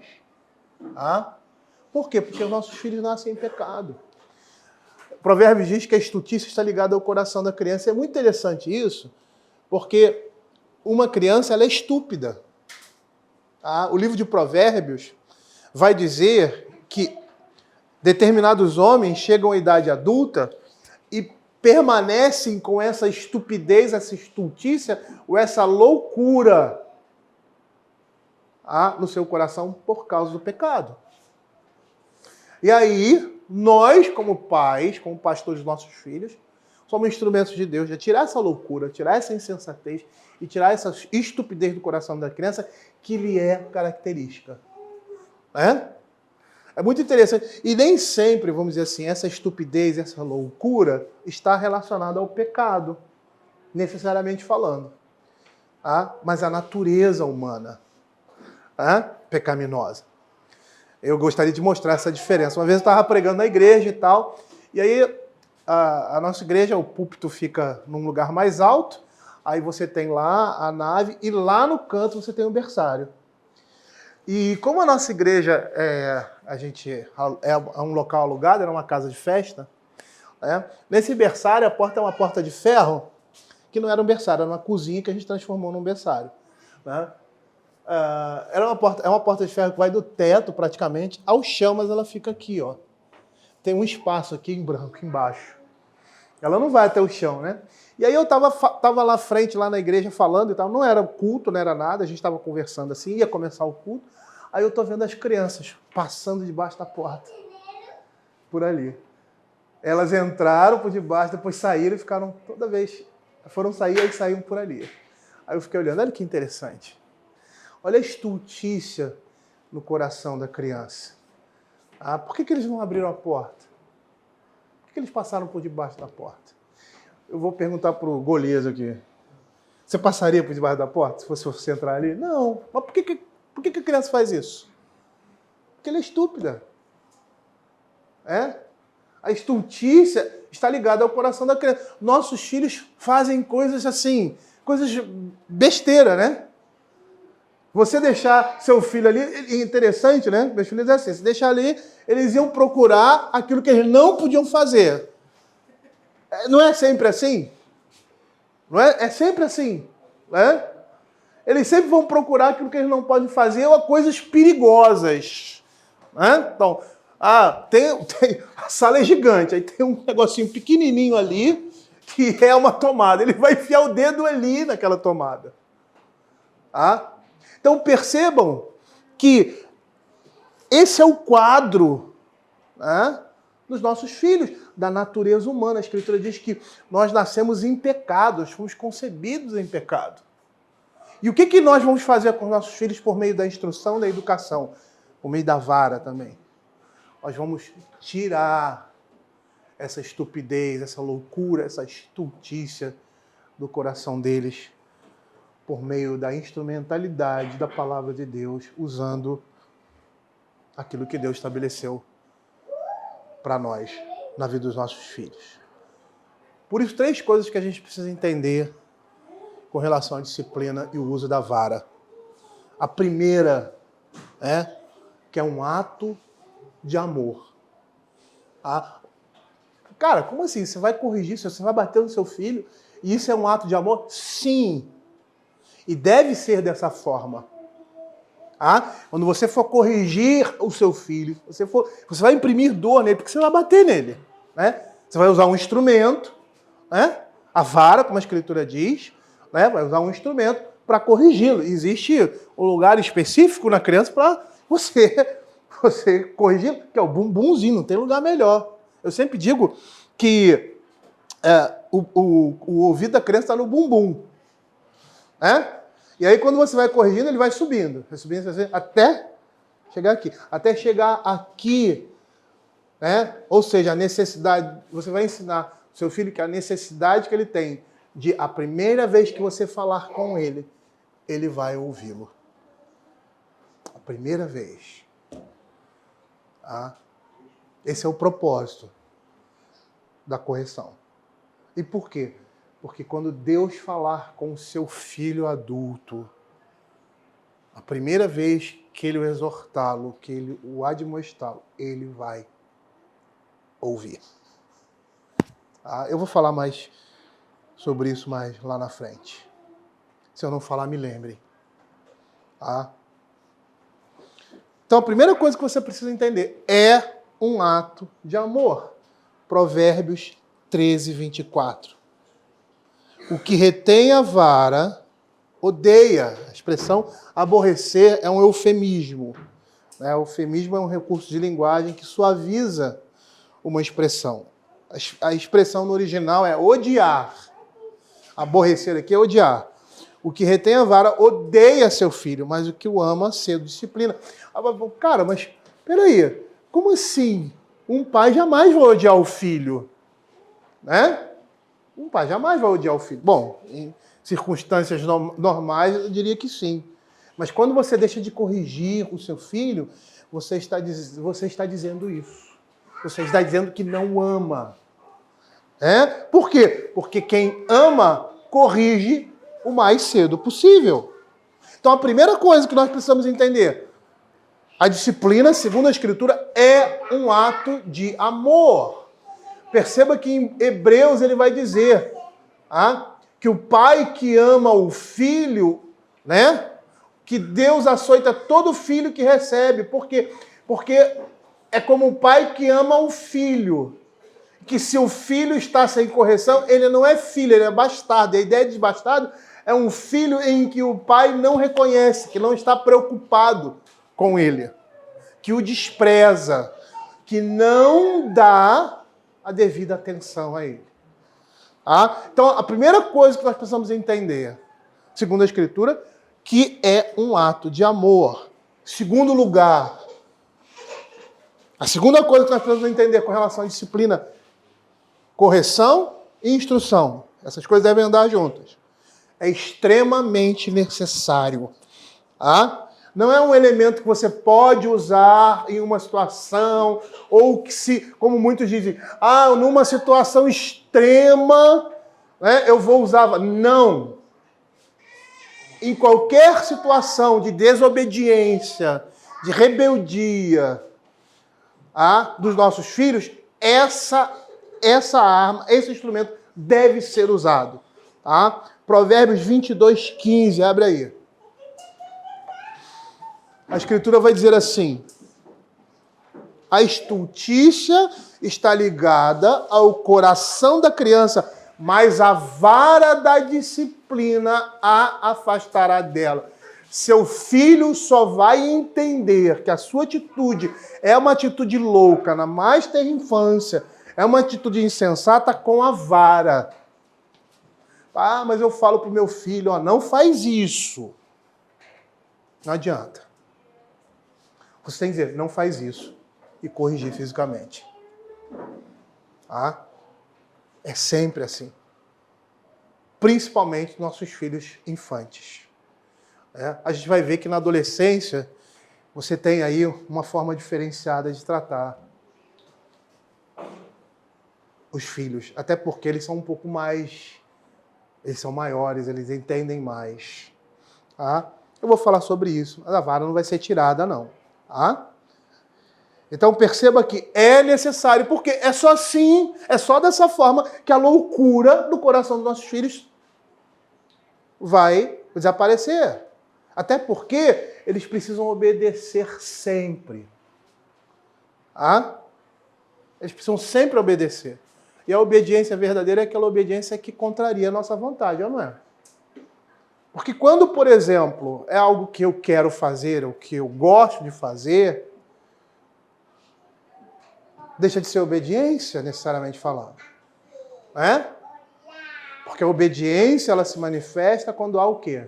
Por quê? Porque os nossos filhos nascem em pecado. O Provérbios diz que a estutícia está ligada ao coração da criança. É muito interessante isso, porque uma criança ela é estúpida. O livro de Provérbios vai dizer que determinados homens chegam à idade adulta e permanecem com essa estupidez, essa estultícia ou essa loucura no seu coração por causa do pecado. E aí, nós, como pais, como pastores dos nossos filhos, somos instrumentos de Deus de tirar essa loucura, tirar essa insensatez e tirar essa estupidez do coração da criança que lhe é característica. É muito interessante. E nem sempre, vamos dizer assim, essa estupidez, essa loucura está relacionada ao pecado, necessariamente falando. Mas a natureza humana pecaminosa. Eu gostaria de mostrar essa diferença. Uma vez eu estava pregando na igreja e tal, e aí a nossa igreja, o púlpito fica num lugar mais alto, aí você tem lá a nave, e lá no canto você tem o berçário. E como a nossa igreja é um local alugado, era uma casa de festa, nesse berçário a porta é uma porta de ferro, que não era um berçário, era uma cozinha que a gente transformou num berçário. É uma porta de ferro que vai do teto praticamente ao chão, mas ela fica aqui, ó. Tem um espaço aqui em branco embaixo. Ela não vai até o chão, né? E aí eu tava lá à frente, lá na igreja, falando e tal. Não era culto, não era nada. A gente estava conversando assim, ia começar o culto. Aí eu tô vendo as crianças passando debaixo da porta. Por ali. Elas entraram por debaixo, depois saíram e ficaram toda vez... Foram sair e saíram por ali. Aí eu fiquei olhando, olha que interessante. Olha a estultícia no coração da criança. Por que eles não abriram a porta? Por que eles passaram por debaixo da porta? Eu vou perguntar para o Golias aqui. Você passaria por debaixo da porta se fosse você entrar ali? Não. Mas por que a criança faz isso? Porque ela é estúpida. A estultícia está ligada ao coração da criança. Nossos filhos fazem coisas assim, coisas besteira, né? Você deixar seu filho ali, é interessante, né? Meus filhos é assim, se deixar ali, eles iam procurar aquilo que eles não podiam fazer. Não é sempre assim? Não é? É sempre assim, né? Eles sempre vão procurar aquilo que eles não podem fazer ou coisas perigosas. Né? Então, a sala é gigante, aí tem um negocinho pequenininho ali, que é uma tomada. Ele vai enfiar o dedo ali naquela tomada. Então percebam que esse é o quadro dos nossos filhos, da natureza humana. A Escritura diz que nós nascemos em pecado, nós fomos concebidos em pecado. E o que nós vamos fazer com os nossos filhos por meio da instrução, da educação? Por meio da vara também. Nós vamos tirar essa estupidez, essa loucura, essa estultícia do coração deles por meio da instrumentalidade da palavra de Deus, usando aquilo que Deus estabeleceu para nós, na vida dos nossos filhos. Por isso, 3 coisas que a gente precisa entender com relação à disciplina e o uso da vara. A primeira é que é um ato de amor. Cara, como assim? Você vai corrigir, você vai bater no seu filho e isso é um ato de amor? Sim. E deve ser dessa forma. Quando você for corrigir o seu filho, você vai imprimir dor nele, porque você vai bater nele. Né? Você vai usar um instrumento, né? A vara, como a Escritura diz, né? Vai usar um instrumento para corrigi-lo. Existe um lugar específico na criança para você corrigir, que é o bumbumzinho, não tem lugar melhor. Eu sempre digo que o ouvido da criança está no bumbum. Né? E aí, quando você vai corrigindo, ele vai subindo até chegar aqui. Até chegar aqui, né? Ou seja, a necessidade, você vai ensinar o seu filho que a necessidade que ele tem de, a primeira vez que você falar com ele, ele vai ouvi-lo. A primeira vez. Esse é o propósito da correção. E por quê? Porque quando Deus falar com o seu filho adulto, a primeira vez que ele o exortá-lo, que ele o admoestá-lo, ele vai ouvir. Eu vou falar mais sobre isso mais lá na frente. Se eu não falar, me lembre. Então, a primeira coisa que você precisa entender é um ato de amor. Provérbios 13, 24. O que retém a vara odeia. A expressão aborrecer é um eufemismo. O eufemismo é um recurso de linguagem que suaviza uma expressão. A expressão no original é odiar. Aborrecer aqui é odiar. O que retém a vara odeia seu filho, mas o que o ama cedo disciplina. Cara, mas peraí, como assim? Um pai jamais vai odiar o filho, né? Um pai jamais vai odiar o filho. Bom, em circunstâncias normais, eu diria que sim. Mas quando você deixa de corrigir o seu filho, você está dizendo isso. Você está dizendo que não ama. Por quê? Porque quem ama, corrige o mais cedo possível. Então, a primeira coisa que nós precisamos entender, a disciplina, segundo a Escritura, é um ato de amor. Perceba que em Hebreus ele vai dizer que o pai que ama o filho, né, que Deus açoita todo filho que recebe. Por quê? Porque é como o pai que ama o filho. Que se o filho está sem correção, ele não é filho, ele é bastardo. A ideia de bastardo é um filho em que o pai não reconhece, que não está preocupado com ele, que o despreza, que não dá a devida atenção a ele. Então, a primeira coisa que nós precisamos entender, segundo a Escritura, que é um ato de amor. Segundo lugar, a segunda coisa que nós precisamos entender com relação à disciplina, correção e instrução. Essas coisas devem andar juntas. É extremamente necessário. Não é um elemento que você pode usar em uma situação, ou que como muitos dizem, numa situação extrema, né, eu vou usar. Não. Em qualquer situação de desobediência, de rebeldia dos nossos filhos, essa arma, esse instrumento deve ser usado. Provérbios 22, 15, abre aí. A Escritura vai dizer assim: a estultícia está ligada ao coração da criança, mas a vara da disciplina a afastará dela. Seu filho só vai entender que a sua atitude é uma atitude louca na mais tenra infância, é uma atitude insensata com a vara. Ah, mas eu falo para o meu filho, ó, não faz isso. Não adianta. Você tem que dizer, não faz isso. E corrigir fisicamente. Ah? É sempre assim. Principalmente nossos filhos infantes. A gente vai ver que na adolescência você tem aí uma forma diferenciada de tratar os filhos. Até porque eles são um pouco mais... Eles são maiores, eles entendem mais. Eu vou falar sobre isso. A vara não vai ser tirada, não. Então perceba que é necessário, porque é só assim, é só dessa forma que a loucura do coração dos nossos filhos vai desaparecer. Até porque eles precisam obedecer sempre. Eles precisam sempre obedecer. E a obediência verdadeira é aquela obediência que contraria a nossa vontade, não é? Porque quando, por exemplo, é algo que eu quero fazer, ou que eu gosto de fazer, deixa de ser obediência, necessariamente falando. Porque a obediência, ela se manifesta quando há o quê?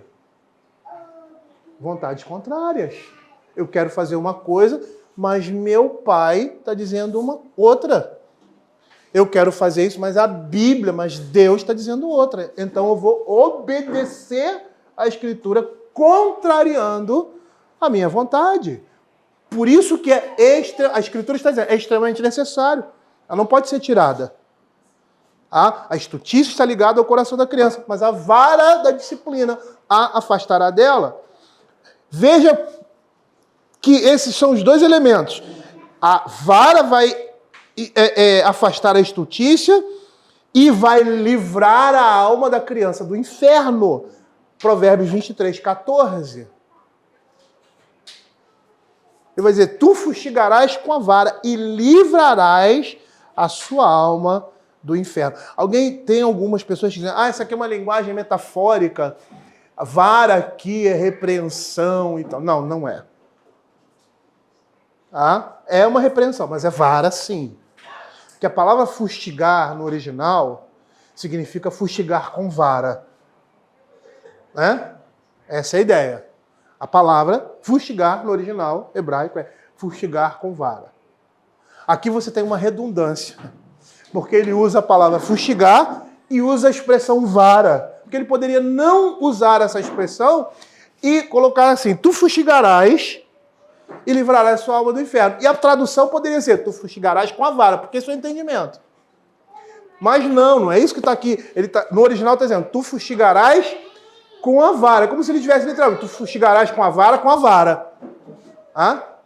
Vontades contrárias. Eu quero fazer uma coisa, mas meu pai está dizendo uma outra. Eu quero fazer isso, mas a Bíblia, mas Deus está dizendo outra. Então eu vou obedecer a Escritura contrariando a minha vontade. Por isso que a Escritura está dizendo, é extremamente necessário. Ela não pode ser tirada. A estutícia está ligada ao coração da criança, mas a vara da disciplina a afastará dela. Veja que esses são os dois elementos. A vara vai afastar a estutícia e vai livrar a alma da criança do inferno. Provérbios 23, 14. Ele vai dizer, tu fustigarás com a vara e livrarás a sua alma do inferno. Tem algumas pessoas que dizem, essa aqui é uma linguagem metafórica, a vara aqui é repreensão e tal. Não, não é. É uma repreensão, mas é vara sim. Porque a palavra fustigar no original significa fustigar com vara. Essa é a ideia. A palavra fustigar no original hebraico é fustigar com vara. Aqui você tem uma redundância, porque ele usa a palavra fustigar e usa a expressão vara. Porque ele poderia não usar essa expressão e colocar assim, tu fustigarás e livrarás sua alma do inferno. E a tradução poderia ser, tu fustigarás com a vara, porque esse é o entendimento. Mas não é isso que está aqui. No original está dizendo, tu fustigarás com a vara. Como se ele tivesse literalmente, tu fustigarás com a vara, com a vara.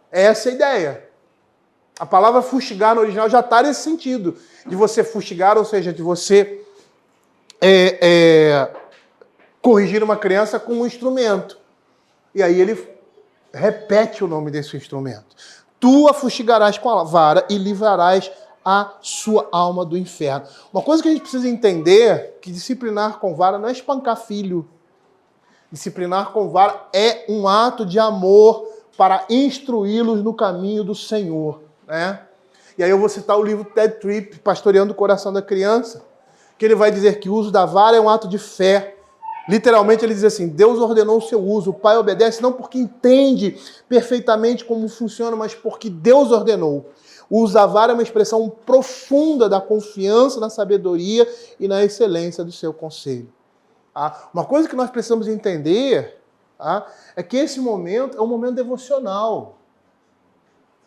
Essa é a ideia. A palavra fustigar no original já está nesse sentido. De você fustigar, ou seja, de você corrigir uma criança com um instrumento. E aí ele repete o nome desse instrumento. Tu a fustigarás com a vara e livrarás a sua alma do inferno. Uma coisa que a gente precisa entender, que disciplinar com vara não é espancar filho. Disciplinar com vara é um ato de amor para instruí-los no caminho do Senhor. E aí eu vou citar o livro Ted Tripp, Pastoreando o Coração da Criança, que ele vai dizer que o uso da vara é um ato de fé. Literalmente ele diz assim, Deus ordenou o seu uso, o pai obedece não porque entende perfeitamente como funciona, mas porque Deus ordenou. O uso da vara é uma expressão profunda da confiança na sabedoria e na excelência do seu conselho. Uma coisa que nós precisamos entender é que esse momento é um momento devocional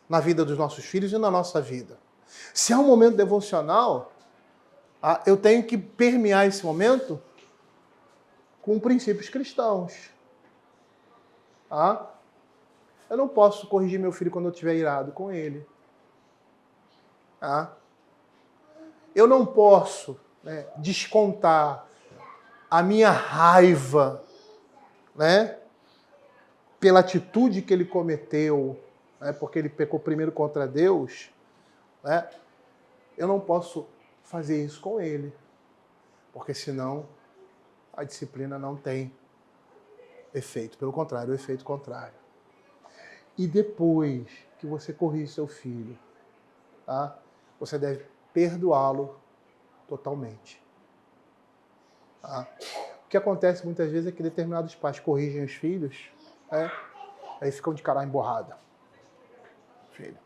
na vida dos nossos filhos e na nossa vida. Se é um momento devocional, eu tenho que permear esse momento com princípios cristãos. Eu não posso corrigir meu filho quando eu estiver irado com ele. Eu não posso descontar a minha raiva, pela atitude que ele cometeu, porque ele pecou primeiro contra Deus, eu não posso fazer isso com ele, porque senão a disciplina não tem efeito. Pelo contrário, o efeito contrário. E depois que você corrige seu filho, tá? Você deve perdoá-lo totalmente. Tá? O que acontece muitas vezes é que determinados pais corrigem os filhos, aí ficam de cara emborrada. Filho.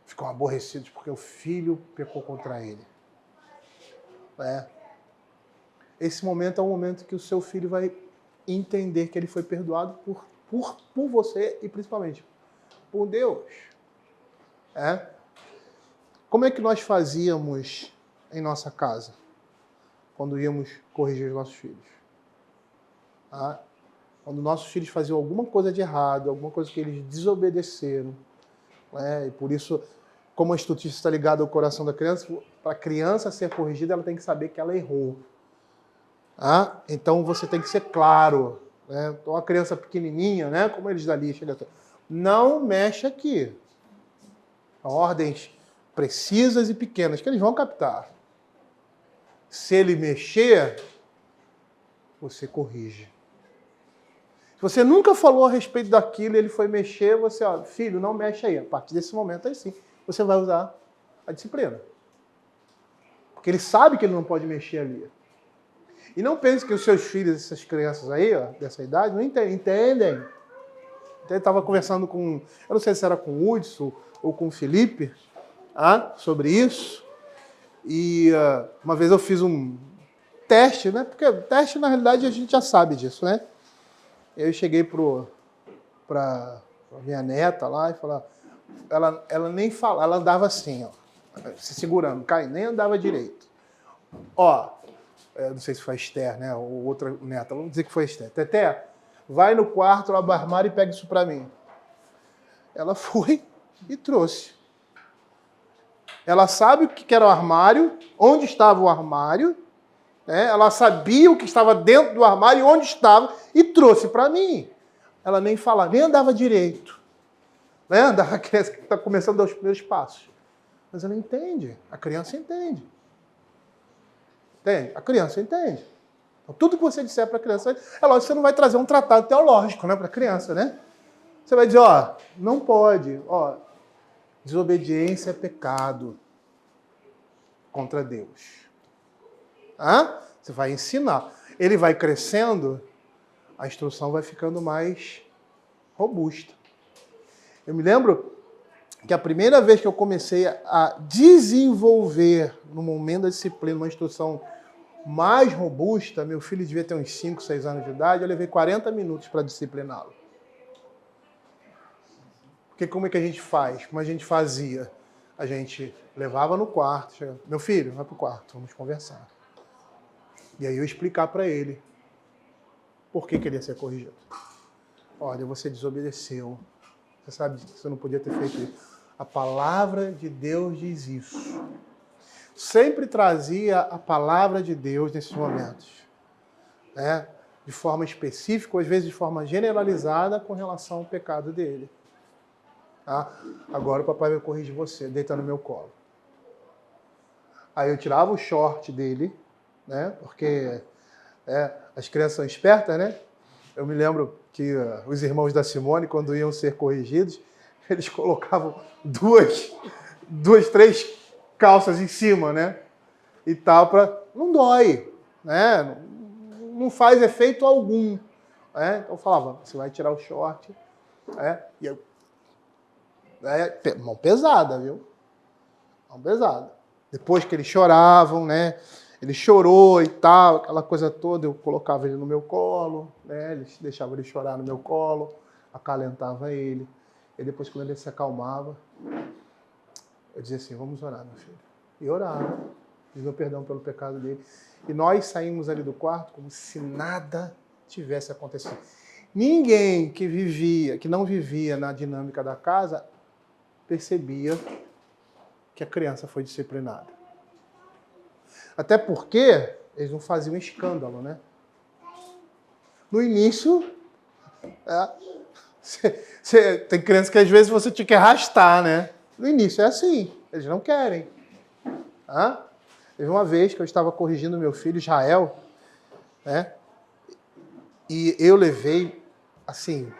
Ficam aborrecidos porque o filho pecou contra ele. Esse momento é o momento que o seu filho vai entender que ele foi perdoado por você e principalmente por Deus. Como é que nós fazíamos em nossa casa quando íamos corrigir os nossos filhos? Quando nossos filhos faziam alguma coisa de errado, alguma coisa que eles desobedeceram, e por isso, como a estrutura está ligada ao coração da criança, para a criança ser corrigida, ela tem que saber que ela errou. Então você tem que ser claro. Então a criança pequenininha, como eles dali, não mexe aqui. Ordens precisas e pequenas que eles vão captar. Se ele mexer, você corrige. Se você nunca falou a respeito daquilo e ele foi mexer, você, filho, não mexe aí. A partir desse momento, aí sim, você vai usar a disciplina. Porque ele sabe que ele não pode mexer ali. E não pense que os seus filhos, essas crianças aí, dessa idade, não entendem. Eu estava conversando com, eu não sei se era com o Hudson ou com o Felipe, sobre isso. E uma vez eu fiz um teste, porque teste, na realidade, a gente já sabe disso, Eu cheguei para minha neta lá e falei, ela nem falava, ela andava assim, se segurando, nem andava direito. Não sei se foi a Esther, ou outra neta, vamos dizer que foi a Esther. Teté, vai no quarto, abre o armário e pega isso para mim. Ela foi e trouxe. Ela sabe o que era o armário, onde estava o armário, ela sabia o que estava dentro do armário e onde estava, e trouxe para mim. Ela nem falava, nem andava direito. Andava a criança que está começando a dar os primeiros passos. Mas ela entende, a criança entende. Entende? A criança entende. Então, tudo que você disser para a criança, é lógico que você não vai trazer um tratado teológico para a criança, Você vai dizer, não pode, desobediência é pecado contra Deus. Você vai ensinar. Ele vai crescendo, a instrução vai ficando mais robusta. Eu me lembro que a primeira vez que eu comecei a desenvolver, no momento da disciplina, uma instrução mais robusta, meu filho devia ter uns 5, 6 anos de idade, eu levei 40 minutos para discipliná-lo. Porque como é que a gente faz? Como a gente fazia? A gente levava no quarto, chegava, meu filho, vai para o quarto, vamos conversar. E aí eu explicar para ele por que ele ia ser corrigido. Olha, você desobedeceu. Você sabe que você não podia ter feito isso. A palavra de Deus diz isso. Sempre trazia a palavra de Deus nesses momentos. De forma específica, ou às vezes de forma generalizada, com relação ao pecado dele. Agora o papai vai corrigir você, deita no meu colo. Aí eu tirava o short dele, porque as crianças são espertas, Eu me lembro que os irmãos da Simone, quando iam ser corrigidos, eles colocavam duas, 3 calças em cima, E tal, não dói, Não faz efeito algum. Então eu falava, você vai tirar o short, e eu, mão pesada, viu? Mão pesada. Depois que eles choravam, Ele chorou e tal, aquela coisa toda, eu colocava ele no meu colo, Eles deixavam ele chorar no meu colo, acalentava ele. E depois, quando ele se acalmava, eu dizia assim, vamos orar, meu filho. E orava, pedindo perdão pelo pecado dele. E nós saímos ali do quarto como se nada tivesse acontecido. Ninguém que não vivia na dinâmica da casa, percebia que a criança foi disciplinada. Até porque eles não faziam escândalo, No início, tem criança que às vezes você tinha que arrastar, No início é assim, eles não querem. Teve uma vez que eu estava corrigindo meu filho, Israel, E eu levei, assim,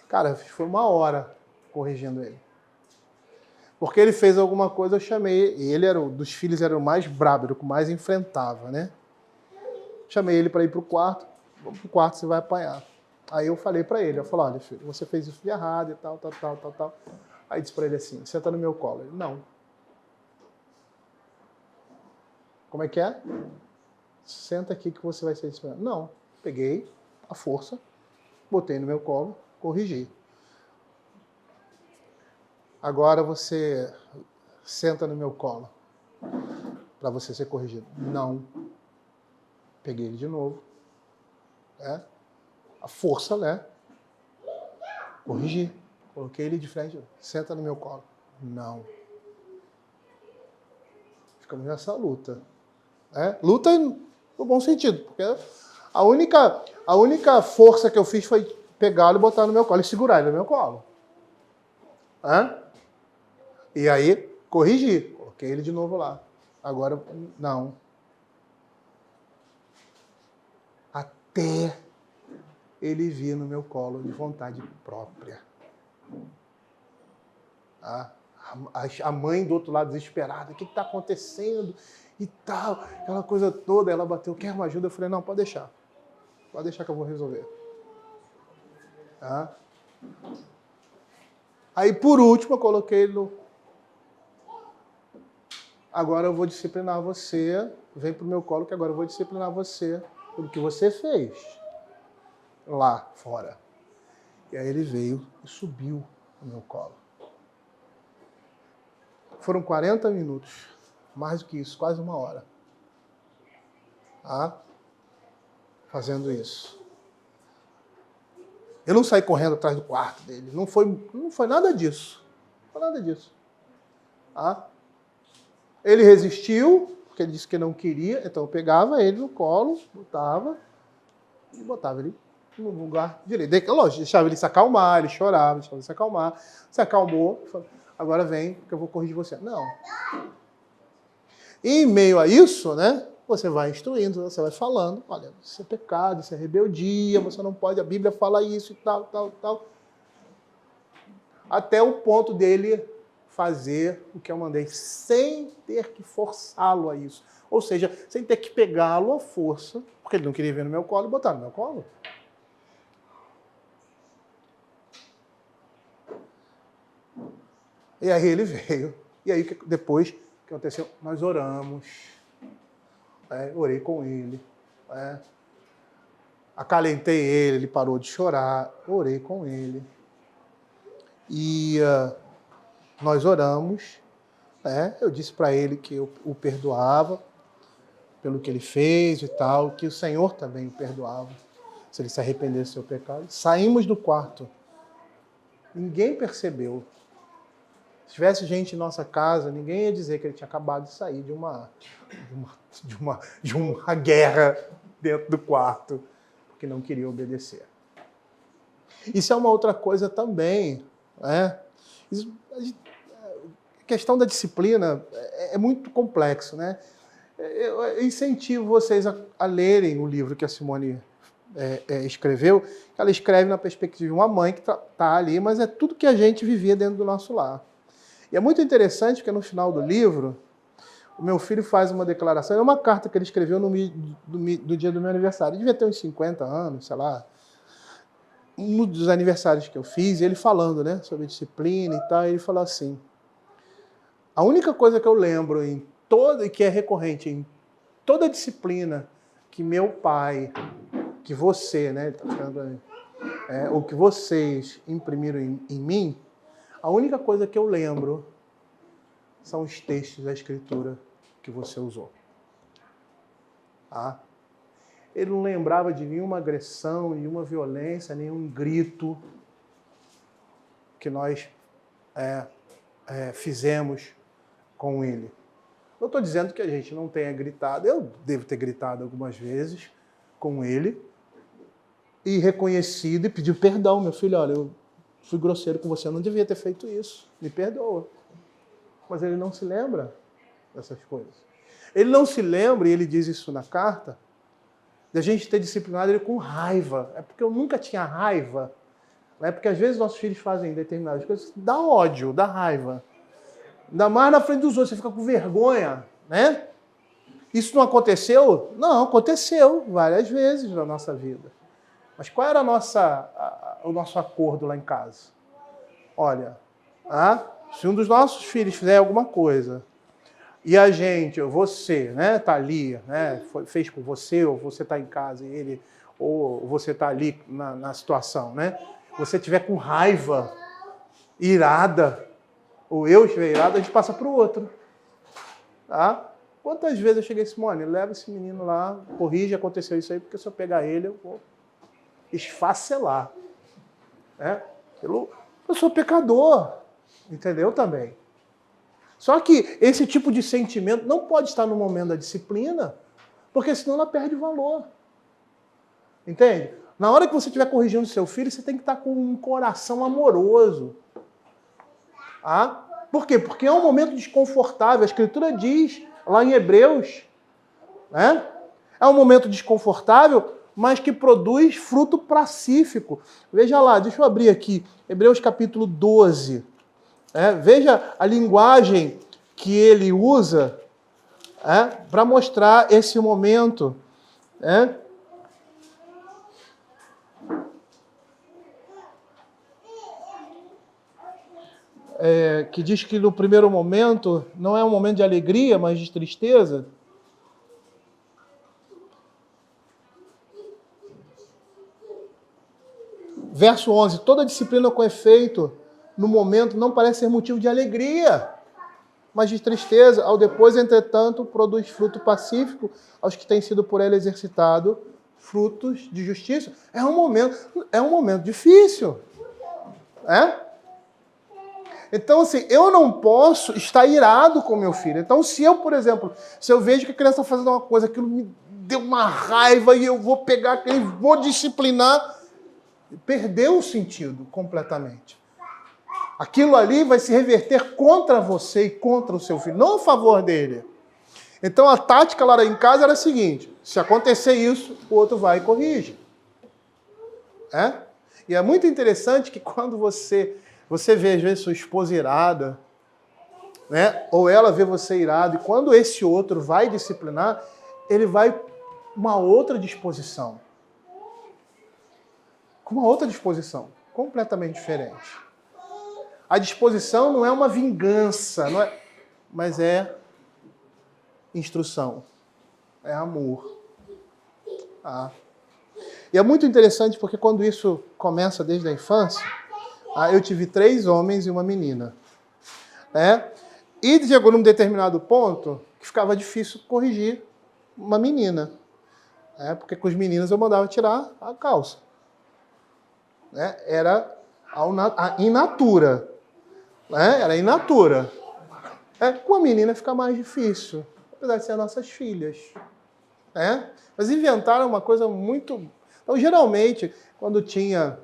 cara, foi 1 hora corrigindo ele. Porque ele fez alguma coisa, eu chamei. Ele era dos filhos, era o mais brabo, era o que mais enfrentava, né? Chamei ele para ir pro quarto. Vamos pro quarto, você vai apanhar. Aí eu falei para ele, eu falei, olha, filho, você fez isso de errado e tal. Aí disse para ele assim, senta no meu colo. Ele, não. Como é que é? Senta aqui que você vai ser disciplinado. Não. Peguei a força, botei no meu colo, corrigi. Agora você senta no meu colo para você ser corrigido. Não. Peguei ele de novo. A força, né? Corrigi. Coloquei ele de frente. Senta no meu colo. Não. Ficamos nessa luta. Luta no bom sentido. Porque a única força que eu fiz foi pegá-lo e botar no meu colo e segurar ele no meu colo. E aí, corrigi. Coloquei ele de novo lá. Agora, não. Até ele vir no meu colo de vontade própria. A mãe do outro lado desesperada. O que está acontecendo? E tal. Aquela coisa toda. Ela bateu. Quer uma ajuda? Eu falei, não, pode deixar. Pode deixar que eu vou resolver. Aí, por último, eu coloquei ele no... Agora eu vou disciplinar você. Vem pro meu colo que agora eu vou disciplinar você pelo que você fez lá fora. E aí ele veio e subiu no meu colo. Foram 40 minutos. Mais do que isso, quase 1 hora. Fazendo isso. Eu não saí correndo atrás do quarto dele. Não foi nada disso. Não foi nada disso. Ele resistiu, porque ele disse que não queria, então eu pegava ele no colo, botava ele no lugar direito. Lógico, deixava ele se acalmar, ele chorava, deixava ele se acalmar. Se acalmou, agora vem que eu vou corrigir você. Não. E em meio a isso, né, você vai instruindo, você vai falando, olha, isso é pecado, isso é rebeldia, você não pode, a Bíblia fala isso e tal. Até o ponto dele fazer o que eu mandei, sem ter que forçá-lo a isso. Ou seja, sem ter que pegá-lo à força, porque ele não queria vir no meu colo e botar no meu colo. E aí ele veio. E aí depois, o que aconteceu? Nós oramos. Orei com ele. Acalentei ele parou de chorar. Orei com ele. E nós oramos. Eu disse para ele que eu o perdoava pelo que ele fez e tal, que o Senhor também o perdoava, se ele se arrependesse do seu pecado. Saímos do quarto. Ninguém percebeu. Se tivesse gente em nossa casa, ninguém ia dizer que ele tinha acabado de sair de uma guerra dentro do quarto, porque não queria obedecer. Isso é uma outra coisa também. A questão da disciplina é muito complexo, né? Eu incentivo vocês a lerem o livro que a Simone escreveu. Ela escreve na perspectiva de uma mãe que está ali, mas é tudo que a gente vivia dentro do nosso lar. E é muito interessante porque no final do livro, o meu filho faz uma declaração, é uma carta que ele escreveu no dia do meu aniversário. Ele devia ter uns 50 anos, sei lá. Um dos aniversários que eu fiz, ele falando, né, sobre disciplina e tal, ele falou assim, a única coisa que eu lembro e que é recorrente em toda disciplina que meu pai, que você, né, ou que vocês imprimiram em mim, a única coisa que eu lembro são os textos da Escritura que você usou. Ele não lembrava de nenhuma agressão, nenhuma violência, nenhum grito que nós fizemos com ele. Não estou dizendo que a gente não tenha gritado, eu devo ter gritado algumas vezes com ele e reconhecido e pedido perdão, meu filho, olha, eu fui grosseiro com você, eu não devia ter feito isso, me perdoa. Mas ele não se lembra dessas coisas. Ele não se lembra, e ele diz isso na carta, de a gente ter disciplinado ele com raiva. É porque eu nunca tinha raiva. Né? Porque às vezes nossos filhos fazem determinadas coisas, dá ódio, dá raiva. Ainda mais na frente dos outros, você fica com vergonha, né? Isso não aconteceu? Não, aconteceu várias vezes na nossa vida. Mas qual era o nosso acordo lá em casa? Olha, se um dos nossos filhos fizer alguma coisa e a gente, ou você, né, tá ali, né, fez com você, ou você tá em casa e ele, ou você tá ali na situação, né? Você tiver com raiva, irada, ou eu estiver irado, a gente passa para o outro. Tá? Quantas vezes eu cheguei, Simone, leva esse menino lá, corrige, aconteceu isso aí, porque se eu pegar ele, eu vou esfacelar. Né? Eu sou pecador, entendeu também? Só que esse tipo de sentimento não pode estar no momento da disciplina, porque senão ela perde valor. Entende? Na hora que você estiver corrigindo seu filho, você tem que estar com um coração amoroso. Por quê? Porque é um momento desconfortável. A Escritura diz, lá em Hebreus, né? É um momento desconfortável, mas que produz fruto pacífico. Veja lá, deixa eu abrir aqui, Hebreus capítulo 12. Veja a linguagem que ele usa para mostrar esse momento. Que diz que no primeiro momento não é um momento de alegria, mas de tristeza. Verso 11, toda disciplina com efeito, no momento, não parece ser motivo de alegria, mas de tristeza. Ao depois, entretanto, produz fruto pacífico aos que têm sido por ela exercitado frutos de justiça. É um momento difícil. Então, assim, eu não posso estar irado com meu filho. Então, se eu, por exemplo, se eu vejo que a criança está fazendo uma coisa, aquilo me deu uma raiva e eu vou pegar aquele, vou disciplinar, perdeu o sentido completamente. Aquilo ali vai se reverter contra você e contra o seu filho, não a favor dele. Então, a tática lá em casa era a seguinte, se acontecer isso, o outro vai e corrige. E é muito interessante que quando você vê, às vezes, sua esposa irada, né? Ou ela vê você irado, e quando esse outro vai disciplinar, ele vai com uma outra disposição. Com uma outra disposição, completamente diferente. A disposição não é uma vingança, mas é instrução, é amor. E é muito interessante porque quando isso começa desde a infância, eu tive 3 homens e uma menina. E chegou num determinado ponto que ficava difícil corrigir uma menina. Porque com os meninos eu mandava tirar a calça. Era a inatura. Era inatura. Com a menina fica mais difícil, apesar de ser nossas filhas. Mas inventaram uma coisa muito... Então, geralmente, quando tinha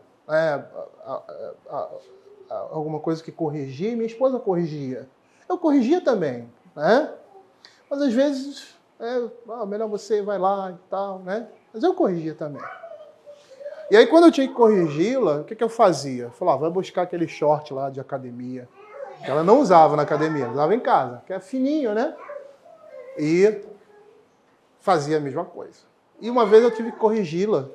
alguma coisa que corrigia, minha esposa corrigia. Eu corrigia também. Mas às vezes, melhor você vai lá e tal. Mas eu corrigia também. E aí, quando eu tinha que corrigi-la, o que eu fazia? Eu falava, vai buscar aquele short lá de academia. Que ela não usava na academia, usava em casa, que é fininho, né? E fazia a mesma coisa. E uma vez eu tive que corrigi-la.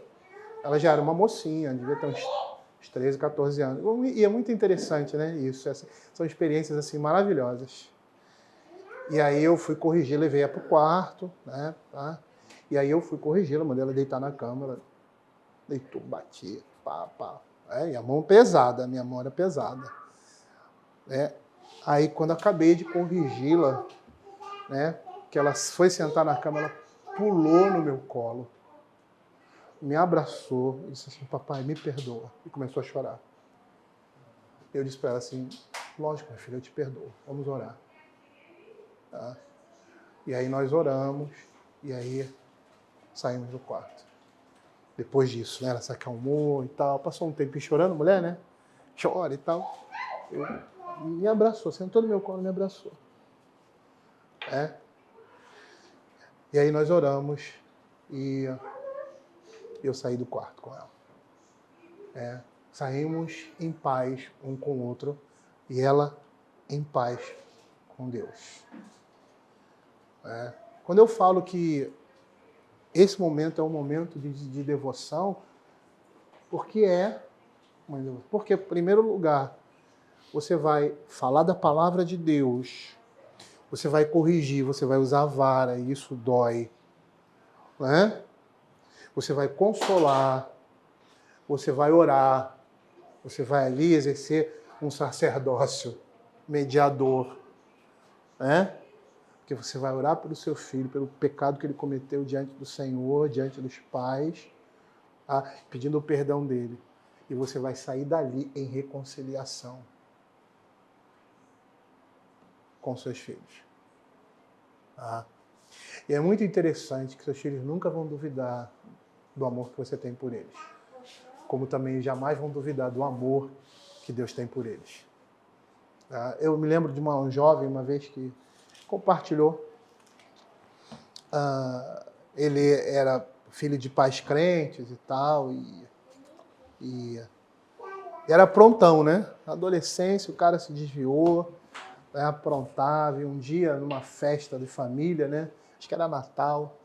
Ela já era uma mocinha, devia ter uns 13, 14 anos. E é muito interessante, né? Isso. São experiências assim maravilhosas. E aí eu fui corrigir, levei ela para o quarto, né? E aí eu fui corrigi-la, mandei ela deitar na cama, ela deitou, batia, pá. E a mão pesada, a minha mão era pesada. Aí quando eu acabei de corrigi-la, que ela foi sentar na cama, ela pulou no meu colo, me abraçou e disse assim, papai, me perdoa. E começou a chorar. Eu disse para ela assim, lógico, minha filha, eu te perdoo, vamos orar. E aí nós oramos, e aí saímos do quarto. Depois disso, ela se acalmou e tal, passou um tempinho chorando, mulher, né? Chora e tal. Me abraçou, sentou no meu colo e me abraçou. E aí nós oramos e e eu saí do quarto com ela. Saímos em paz um com o outro e ela em paz com Deus. Quando eu falo que esse momento é um momento de devoção, porque em primeiro lugar, você vai falar da palavra de Deus, você vai corrigir, você vai usar a vara, e isso dói. Você vai consolar, você vai orar, você vai ali exercer um sacerdócio mediador. Porque você vai orar pelo seu filho, pelo pecado que ele cometeu diante do Senhor, diante dos pais, pedindo o perdão dele. E você vai sair dali em reconciliação com seus filhos. E é muito interessante que seus filhos nunca vão duvidar do amor que você tem por eles. Como também jamais vão duvidar do amor que Deus tem por eles. Eu me lembro de um jovem, uma vez, que compartilhou. Ele era filho de pais crentes e tal, e era prontão, né? Na adolescência, o cara se desviou, aprontava, e um dia, numa festa de família, né? Acho que era Natal,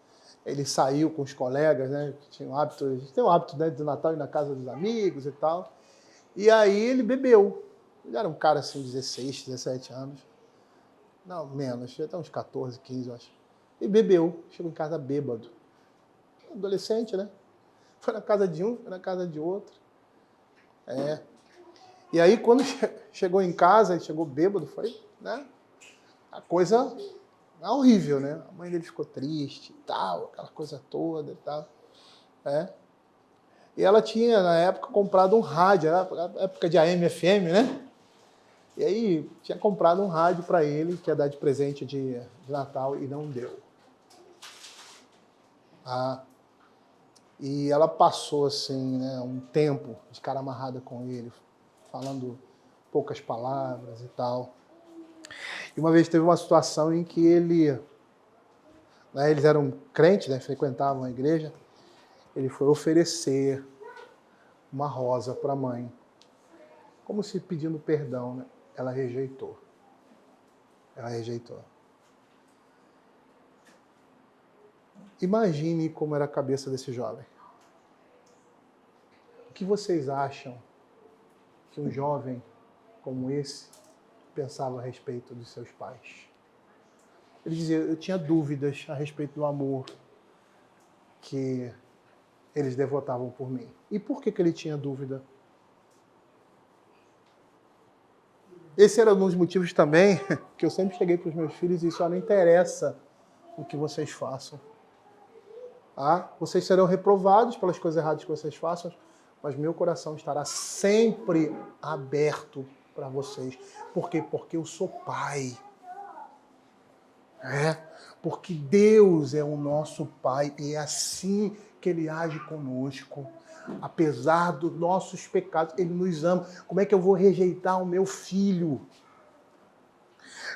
ele saiu com os colegas, né? Que tinham hábito, a gente tem o hábito, né, de Natal ir na casa dos amigos e tal, e aí ele bebeu. Ele era um cara assim, 16, 17 anos, não, menos, até uns 14, 15, eu acho. E bebeu, chegou em casa bêbado. Adolescente, né? Foi na casa de um, foi na casa de outro. E aí, quando chegou em casa, ele chegou bêbado, foi, né? A coisa horrível, né? A mãe dele ficou triste e tal, aquela coisa toda e tal. E ela tinha, na época, comprado um rádio, era a época de AM, FM, né? E aí, tinha comprado um rádio para ele, que ia dar de presente de Natal, e não deu. E ela passou, assim, né, um tempo de cara amarrada com ele, falando poucas palavras e tal. E uma vez teve uma situação em que eles eram crentes, né, frequentavam a igreja, ele foi oferecer uma rosa para a mãe, como se pedindo perdão, né? Ela rejeitou. Imagine como era a cabeça desse jovem. O que vocês acham que um jovem como esse pensava a respeito dos seus pais? Ele dizia, eu tinha dúvidas a respeito do amor que eles devotavam por mim. E por que ele tinha dúvida? Esse era um dos motivos também que eu sempre cheguei para os meus filhos e só não interessa o que vocês façam. Vocês serão reprovados pelas coisas erradas que vocês façam, mas meu coração estará sempre aberto para vocês. Por quê? Porque eu sou pai. Porque Deus é o nosso pai e é assim que Ele age conosco. Apesar dos nossos pecados, Ele nos ama. Como é que eu vou rejeitar o meu filho?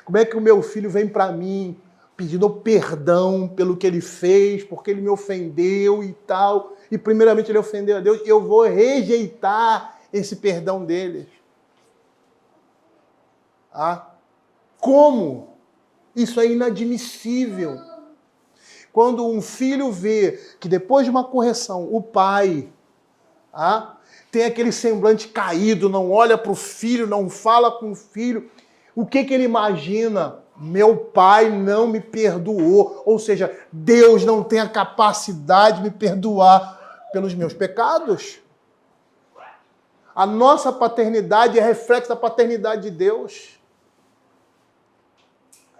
Como é que o meu filho vem para mim pedindo perdão pelo que ele fez, porque ele me ofendeu e tal, e primeiramente ele ofendeu a Deus, eu vou rejeitar esse perdão dele? Como? Isso é inadmissível. Quando um filho vê que depois de uma correção, o pai tem aquele semblante caído, não olha para o filho, não fala com o filho, o que ele imagina? Meu pai não me perdoou, ou seja, Deus não tem a capacidade de me perdoar pelos meus pecados. A nossa paternidade é reflexo da paternidade de Deus.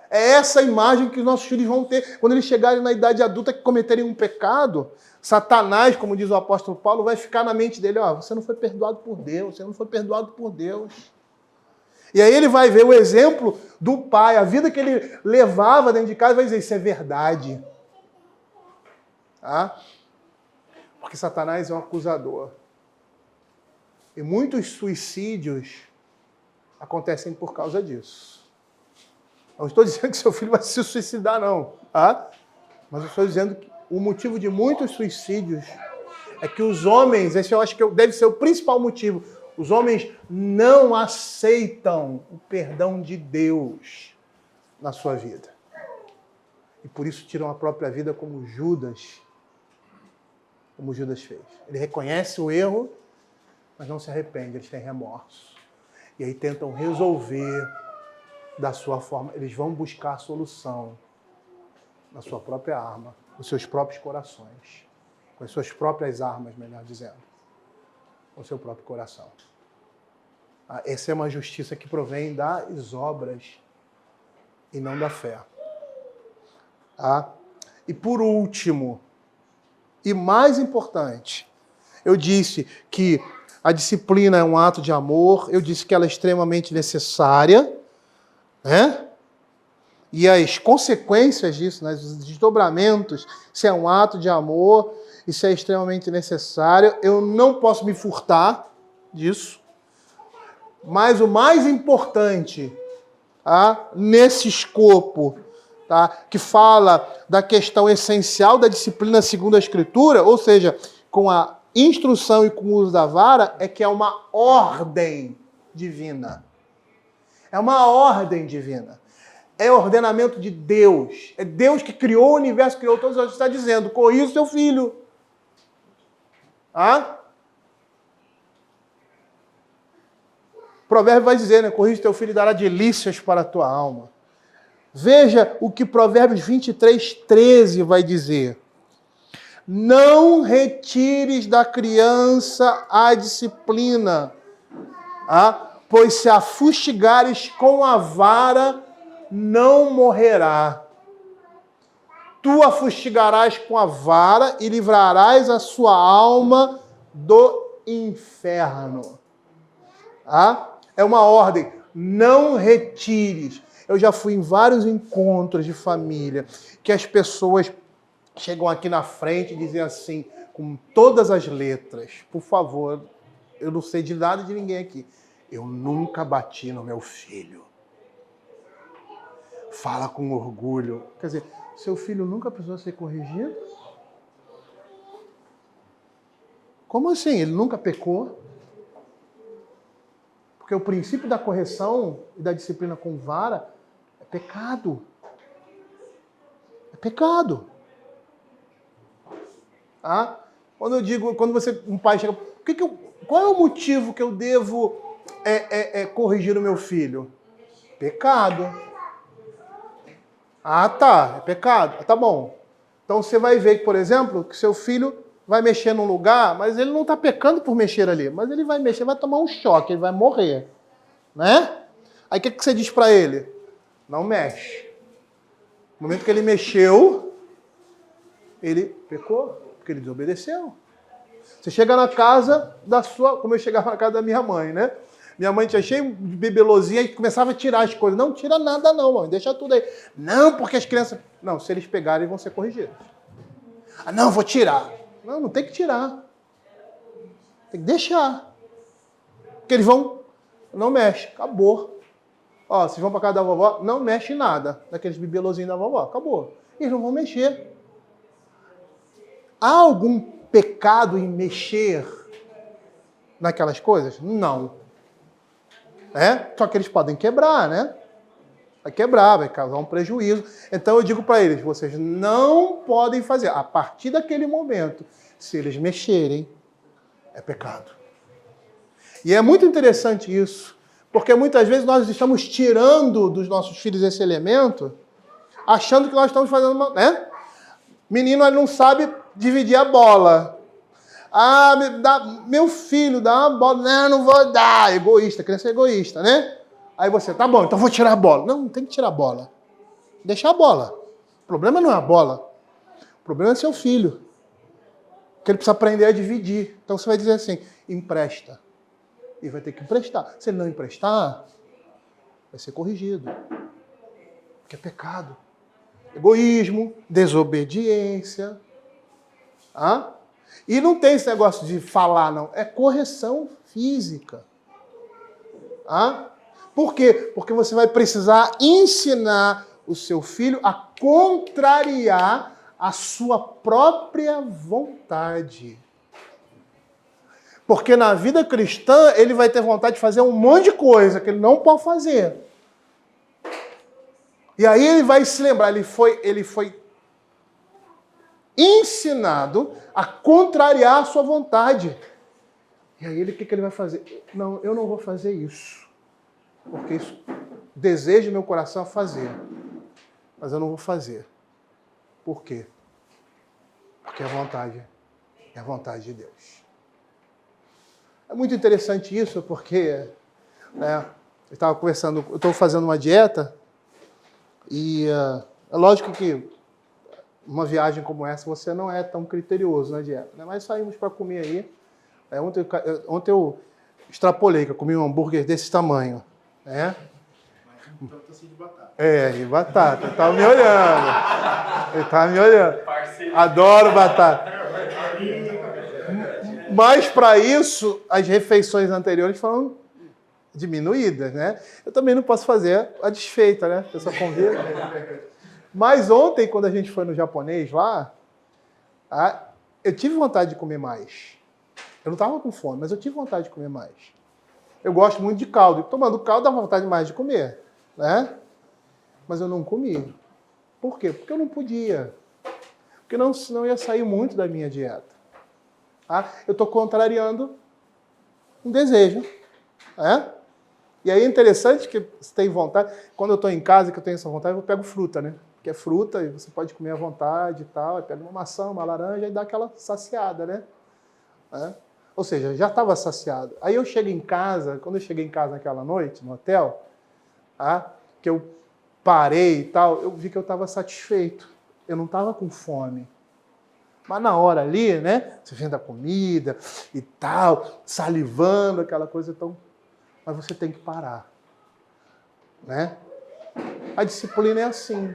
É essa imagem que os nossos filhos vão ter quando eles chegarem na idade adulta, que cometerem um pecado. Satanás, como diz o apóstolo Paulo, vai ficar na mente dele, você não foi perdoado por Deus, você não foi perdoado por Deus. E aí ele vai ver o exemplo do pai, a vida que ele levava dentro de casa, e vai dizer, isso é verdade. Porque Satanás é um acusador. E muitos suicídios acontecem por causa disso. Não estou dizendo que seu filho vai se suicidar, não. Mas eu estou dizendo que o motivo de muitos suicídios é que os homens, esse eu acho que deve ser o principal motivo, os homens não aceitam o perdão de Deus na sua vida. E por isso tiram a própria vida como Judas fez. Ele reconhece o erro, mas não se arrepende, eles têm remorso. E aí tentam resolver da sua forma. Eles vão buscar a solução na sua própria arma, nos seus próprios corações, com as suas próprias armas, melhor dizendo, com o seu próprio coração. Essa é uma justiça que provém das obras e não da fé. E por último, e mais importante, eu disse que a disciplina é um ato de amor, eu disse que ela é extremamente necessária, né? E as consequências disso, né, os desdobramentos, se é um ato de amor, isso é extremamente necessário. Eu não posso me furtar disso. Mas o mais importante, nesse escopo, que fala da questão essencial da disciplina segundo a Escritura, ou seja, com a instrução e com o uso da vara, é que é uma ordem divina. É uma ordem divina. É ordenamento de Deus. É Deus que criou o universo, criou todos os. Está dizendo, corrija o seu filho. O provérbio vai dizer, né? Corrija o teu filho e dará delícias para a tua alma. Veja o que Provérbios 23:13 vai dizer. Não retires da criança a disciplina, pois se a fustigares com a vara, não morrerá. Tu a fustigarás com a vara e livrarás a sua alma do inferno. É uma ordem. Não retires. Eu já fui em vários encontros de família que as pessoas chegam aqui na frente e dizem assim, com todas as letras, por favor, eu não sei de nada de ninguém aqui, eu nunca bati no meu filho. Fala com orgulho. Quer dizer, seu filho nunca precisou ser corrigido? Como assim? Ele nunca pecou? Porque o princípio da correção e da disciplina com vara é pecado. É pecado. Quando um pai chega, qual é o motivo que eu devo corrigir o meu filho? Pecado. É pecado. Tá bom. Então você vai ver, por exemplo, que seu filho vai mexer num lugar, mas ele não está pecando por mexer ali, mas ele vai mexer, vai tomar um choque, ele vai morrer. Né? Aí o que você diz para ele? Não mexe. No momento que ele mexeu, ele pecou, porque ele desobedeceu. Você chega na casa da sua, como eu chegava na casa da minha mãe, né? Minha mãe tinha cheio de bebelozinha e começava a tirar as coisas. Não tira nada não, mãe, deixa tudo aí. Não, porque as crianças... Não, se eles pegarem, vão ser corrigidos. Não, vou tirar. Não tem que tirar. Tem que deixar. Porque eles vão... Não mexe, acabou. Vocês vão para casa da vovó, não mexe nada daqueles bebelozinhos da vovó, acabou. Eles não vão mexer. Há algum pecado em mexer naquelas coisas? Não. Só que eles podem quebrar, né? Vai quebrar, vai causar um prejuízo. Então eu digo para eles, vocês não podem fazer. A partir daquele momento, se eles mexerem, é pecado. E é muito interessante isso, porque muitas vezes nós estamos tirando dos nossos filhos esse elemento, achando que nós estamos fazendo uma... Menino, ele não sabe dividir a bola. Meu filho, dá uma bola. Não vou dar. Egoísta, criança é egoísta, né? Aí você, tá bom, então vou tirar a bola. Não tem que tirar a bola. Deixa a bola. O problema não é a bola. O problema é seu filho. Que ele precisa aprender a dividir. Então você vai dizer assim, empresta. E vai ter que emprestar. Se ele não emprestar, vai ser corrigido. Porque é pecado. Egoísmo, desobediência. E não tem esse negócio de falar, não. É correção física. Por quê? Porque você vai precisar ensinar o seu filho a contrariar a sua própria vontade. Porque na vida cristã ele vai ter vontade de fazer um monte de coisa que ele não pode fazer. E aí ele vai se lembrar, ele foi ensinado a contrariar a sua vontade. E aí o que ele vai fazer? Não, eu não vou fazer isso. Porque isso desejo meu coração a fazer. Mas eu não vou fazer. Por quê? Porque é a vontade de Deus. É muito interessante isso, porque eu estava conversando, eu estou fazendo uma dieta e é lógico que uma viagem como essa você não é tão criterioso na dieta, né? Mas saímos para comer aí. Ontem eu extrapolei, que eu comi um hambúrguer desse tamanho, né? Tanto assim de batata. E batata. Ele estava me olhando. Adoro batata. Mas, para isso, as refeições anteriores foram diminuídas, né? Eu também não posso fazer a desfeita, né? A pessoa convida. Mas ontem, quando a gente foi no japonês lá, eu tive vontade de comer mais. Eu não estava com fome, mas eu tive vontade de comer mais. Eu gosto muito de caldo. Tomando caldo dá vontade mais de comer, né? Mas eu não comi. Por quê? Porque eu não podia. Porque senão ia sair muito da minha dieta. Eu estou contrariando um desejo. E aí é interessante que você tem vontade. Quando eu estou em casa, que eu tenho essa vontade, eu pego fruta, né? Porque é fruta e você pode comer à vontade e tal. Aí pega uma maçã, uma laranja e dá aquela saciada, né? Ou seja, já estava saciado. Aí eu chego em casa, quando eu cheguei em casa naquela noite, no hotel, que eu parei e tal, eu vi que eu estava satisfeito. Eu não estava com fome. Mas na hora ali, né, você vendo a comida e tal, salivando, aquela coisa tão... Mas você tem que parar, né? A disciplina é assim.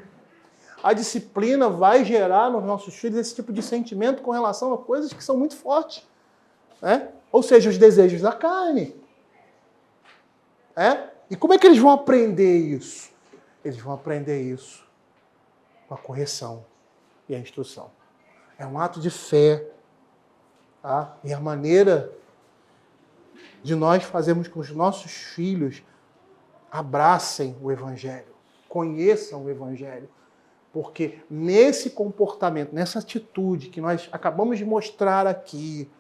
A disciplina vai gerar nos nossos filhos esse tipo de sentimento com relação a coisas que são muito fortes, né? Ou seja, os desejos da carne. E como é que eles vão aprender isso? Eles vão aprender isso com a correção e a instrução. É um ato de fé. E a maneira de nós fazermos com que os nossos filhos abracem o Evangelho, conheçam o Evangelho. Porque nesse comportamento, nessa atitude que nós acabamos de mostrar aqui,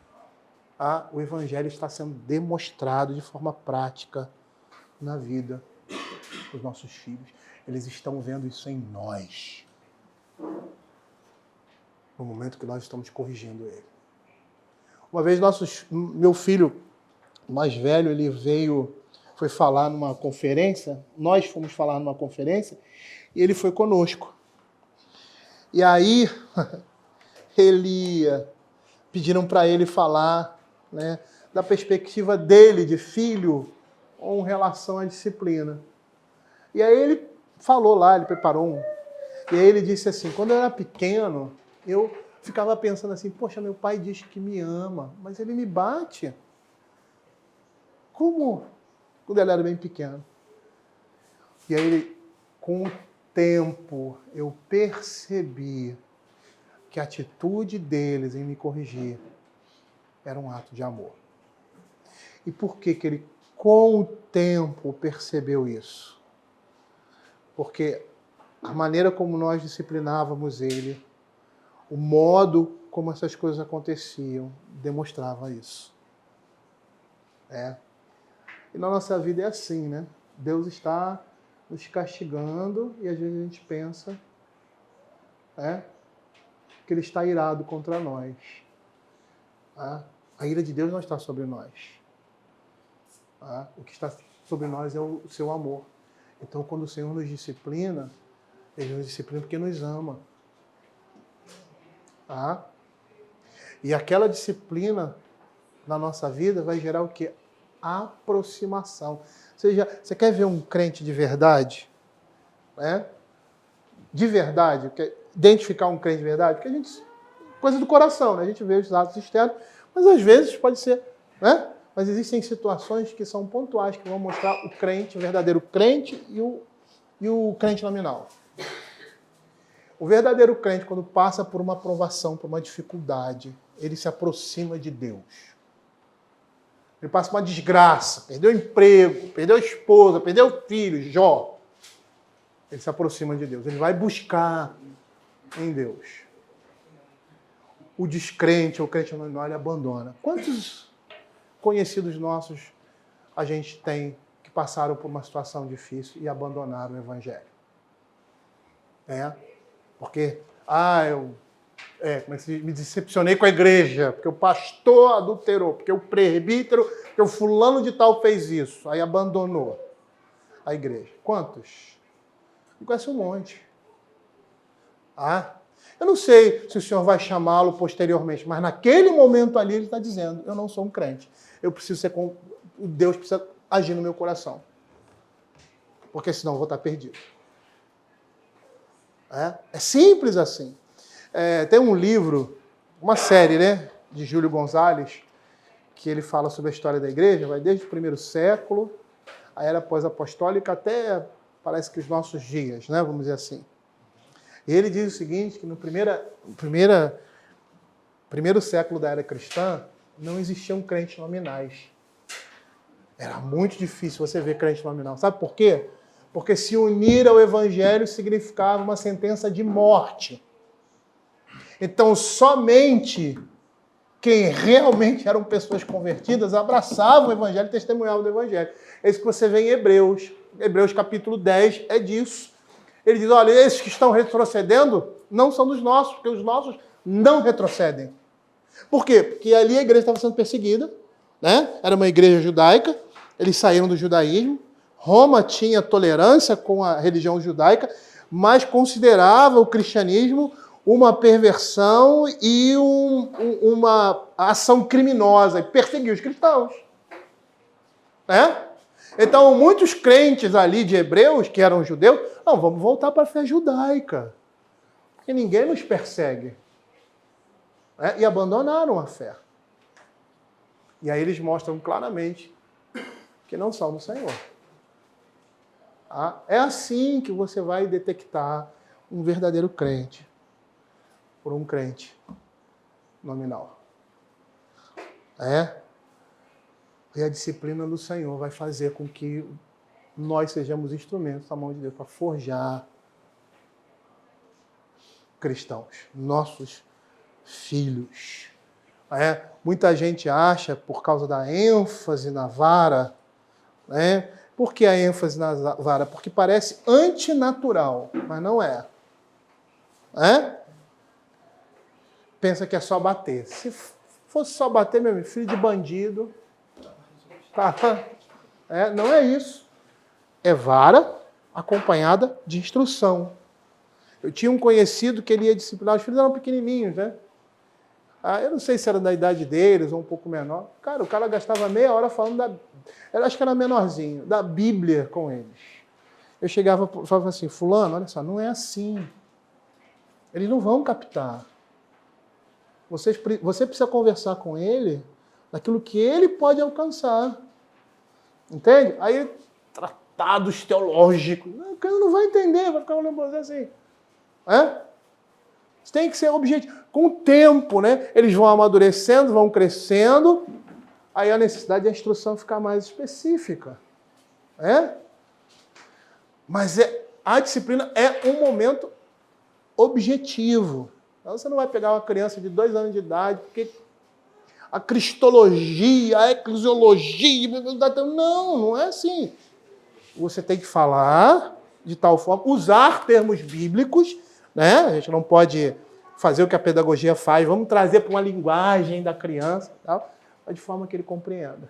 o Evangelho está sendo demonstrado de forma prática na vida dos nossos filhos. Eles estão vendo isso em nós. No momento que nós estamos corrigindo ele. Uma vez meu filho mais velho, ele foi falar numa conferência, nós fomos falar numa conferência, e ele foi conosco. E aí, pediram para ele falar, né, da perspectiva dele, de filho, com relação à disciplina. E aí ele falou lá, ele preparou e aí ele disse assim, quando eu era pequeno, eu ficava pensando assim, poxa, meu pai diz que me ama, mas ele me bate. Como? Quando ele era bem pequeno. E aí, com o tempo, eu percebi que a atitude deles em me corrigir era um ato de amor. E por que ele, com o tempo, percebeu isso? Porque a maneira como nós disciplinávamos ele, o modo como essas coisas aconteciam, demonstrava isso. E na nossa vida é assim, né? Deus está nos castigando e às vezes a gente pensa que Ele está irado contra nós. A ira de Deus não está sobre nós. O que está sobre nós é o seu amor. Então, quando o Senhor nos disciplina, Ele nos disciplina porque nos ama. E aquela disciplina na nossa vida vai gerar o quê? Aproximação. Ou seja, você quer ver um crente de verdade? De verdade, identificar um crente de verdade? Porque a gente, coisa do coração, né? A gente vê os atos externos, mas às vezes pode ser, né? Mas existem situações que são pontuais, que vão mostrar o crente, o verdadeiro crente e o crente nominal. O verdadeiro crente, quando passa por uma provação, por uma dificuldade, ele se aproxima de Deus. Ele passa uma desgraça, perdeu o emprego, perdeu a esposa, perdeu o filho, Jó. Ele se aproxima de Deus, ele vai buscar em Deus. O descrente, o crente nominal, ele abandona. Quantos conhecidos nossos a gente tem que passaram por uma situação difícil e abandonaram o evangelho? Porque, como é que se diz? Me decepcionei com a igreja, porque o pastor adulterou, porque o presbítero, porque o fulano de tal fez isso, aí abandonou a igreja. Quantos? Eu conheço um monte. Eu não sei se o Senhor vai chamá-lo posteriormente, mas naquele momento ali ele está dizendo, eu não sou um crente. Eu preciso ser Deus precisa agir no meu coração. Porque senão eu vou estar perdido. É simples assim. Tem um livro, uma série, de Júlio Gonzalez, que ele fala sobre a história da igreja, vai desde o primeiro século, a era pós-apostólica, até parece que os nossos dias, vamos dizer assim. E ele diz o seguinte, que no primeiro século da era cristã, não existiam crentes nominais. Era muito difícil você ver crente nominal. Sabe por quê? Porque se unir ao evangelho significava uma sentença de morte. Então, somente quem realmente eram pessoas convertidas abraçavam o evangelho e testemunhavam do evangelho. É isso que você vê em Hebreus. Hebreus capítulo 10 é disso. Ele diz, olha, esses que estão retrocedendo não são dos nossos, porque os nossos não retrocedem. Por quê? Porque ali a igreja estava sendo perseguida, Era uma igreja judaica, eles saíram do judaísmo. Roma tinha tolerância com a religião judaica, mas considerava o cristianismo uma perversão e uma ação criminosa, e perseguiu os cristãos. Então, muitos crentes ali de Hebreus, que eram judeus, não, vamos voltar para a fé judaica, porque ninguém nos persegue. E abandonaram a fé. E aí eles mostram claramente que não são do Senhor. É assim que você vai detectar um verdadeiro crente por um crente nominal. E a disciplina do Senhor vai fazer com que nós sejamos instrumentos da mão de Deus para forjar cristãos, nossos filhos. Muita gente acha, por causa da ênfase na vara, por que a ênfase na vara? Porque parece antinatural, mas não é. Pensa que é só bater. Se fosse só bater, meu filho de bandido, não é isso. É vara acompanhada de instrução. Eu tinha um conhecido que ele ia disciplinar, os filhos eram pequenininhos, eu não sei se era da idade deles ou um pouco menor. Cara, o cara gastava meia hora falando eu acho que era menorzinho, da Bíblia com eles. Eu chegava e falava assim, fulano, olha só, não é assim. Eles não vão captar. Você precisa conversar com ele daquilo que ele pode alcançar. Entende? Aí, tratados teológicos. O cara não vai entender, vai ficar olhando para você assim. Você tem que ser objetivo. Com o tempo, eles vão amadurecendo, vão crescendo, aí a necessidade da instrução fica mais específica. Mas a disciplina é um momento objetivo. Então você não vai pegar uma criança de 2 anos de idade, porque a cristologia, a eclesiologia, não é assim. Você tem que falar de tal forma, usar termos bíblicos, A gente não pode fazer o que a pedagogia faz, vamos trazer para uma linguagem da criança, mas de forma que ele compreenda.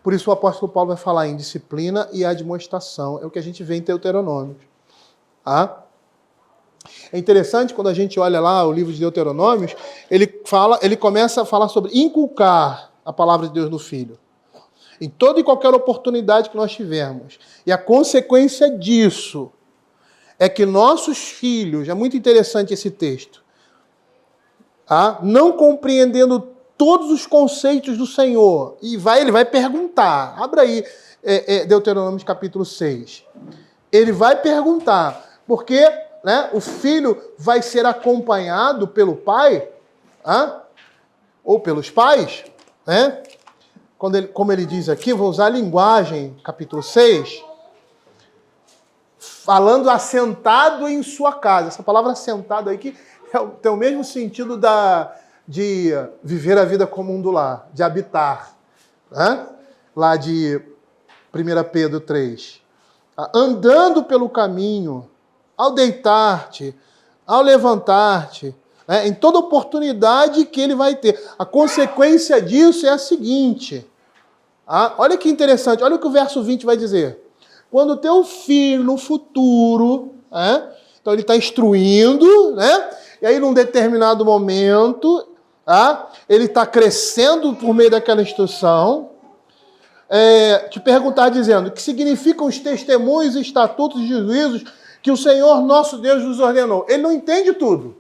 Por isso o apóstolo Paulo vai falar em disciplina e admoestação, é o que a gente vê em Deuteronômio. É interessante quando a gente olha lá o livro de Deuteronômios, ele começa a falar sobre inculcar a palavra de Deus no filho. Em toda e qualquer oportunidade que nós tivermos. E a consequência disso é que nossos filhos, é muito interessante esse texto, não compreendendo todos os conceitos do Senhor, ele vai perguntar, abra aí Deuteronômio capítulo 6, ele vai perguntar, porque o filho vai ser acompanhado pelo pai, ou pelos pais, né? Como ele diz aqui, vou usar a linguagem, capítulo 6, falando assentado em sua casa. Essa palavra assentado aí que tem o mesmo sentido de viver a vida comum do lar, de habitar. Né? Lá de 1 Pedro 3. Andando pelo caminho, ao deitar-te, ao levantar-te, né? Em toda oportunidade que ele vai ter. A consequência disso é a seguinte. Olha que interessante, olha o que o verso 20 vai dizer. Quando o teu filho no futuro, então ele está instruindo, né? E aí num determinado momento, ele está crescendo por meio daquela instrução, te perguntar dizendo, o que significam os testemunhos, estatutos e juízos que o Senhor nosso Deus nos ordenou? Ele não entende tudo.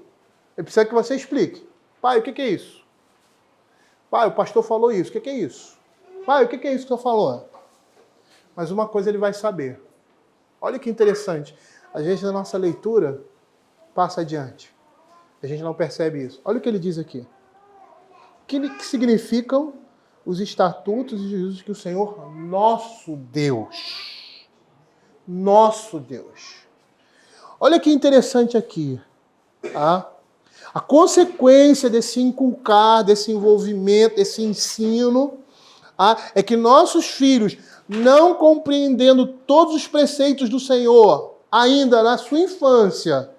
Ele precisa que você explique. Pai, o que é isso? Pai, o pastor falou isso, o que é isso? Pai, o que é isso que o senhor falou? Mas uma coisa ele vai saber. Olha que interessante. Às vezes, na nossa leitura, passa adiante. A gente não percebe isso. Olha o que ele diz aqui. O que significam os estatutos e juízos que o Senhor, nosso Deus. Olha que interessante aqui. A consequência desse inculcar, desse envolvimento, desse ensino, é que nossos filhos, não compreendendo todos os preceitos do Senhor, ainda na sua infância,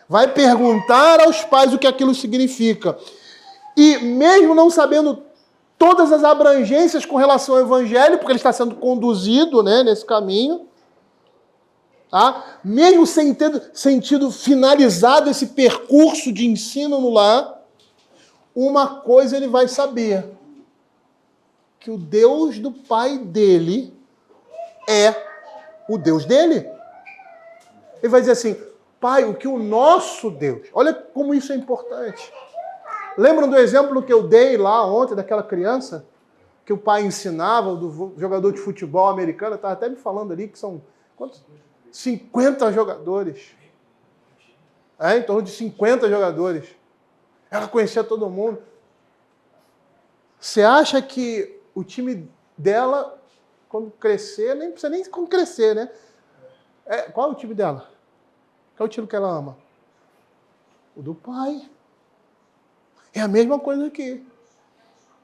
vai perguntar aos pais o que aquilo significa. E mesmo não sabendo todas as abrangências com relação ao Evangelho, porque ele está sendo conduzido, né, nesse caminho, mesmo sem ter sentido finalizado esse percurso de ensino no lar, uma coisa ele vai saber, que o Deus do pai dele é o Deus dele. Ele vai dizer assim, pai, o que o nosso Deus... Olha como isso é importante. Lembram do exemplo que eu dei lá ontem, daquela criança, que o pai ensinava, do jogador de futebol americano, estava até me falando ali que são... Quantos? 50 jogadores. Em torno de 50 jogadores. Ela conhecia todo mundo. Você acha que o time dela, quando crescer, nem precisa nem como crescer, né? Qual é o time dela? Qual é o time que ela ama? O do pai. É a mesma coisa aqui.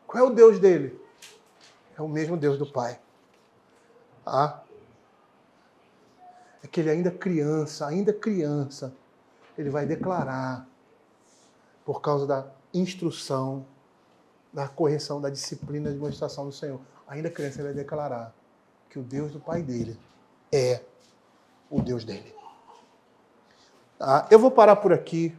Qual é o Deus dele? É o mesmo Deus do pai. É que ele ainda criança, ele vai declarar, por causa da instrução, da correção, da disciplina, da demonstração do Senhor. Ainda criança, ele vai declarar que o Deus do pai dele é o Deus dele. Eu vou parar por aqui.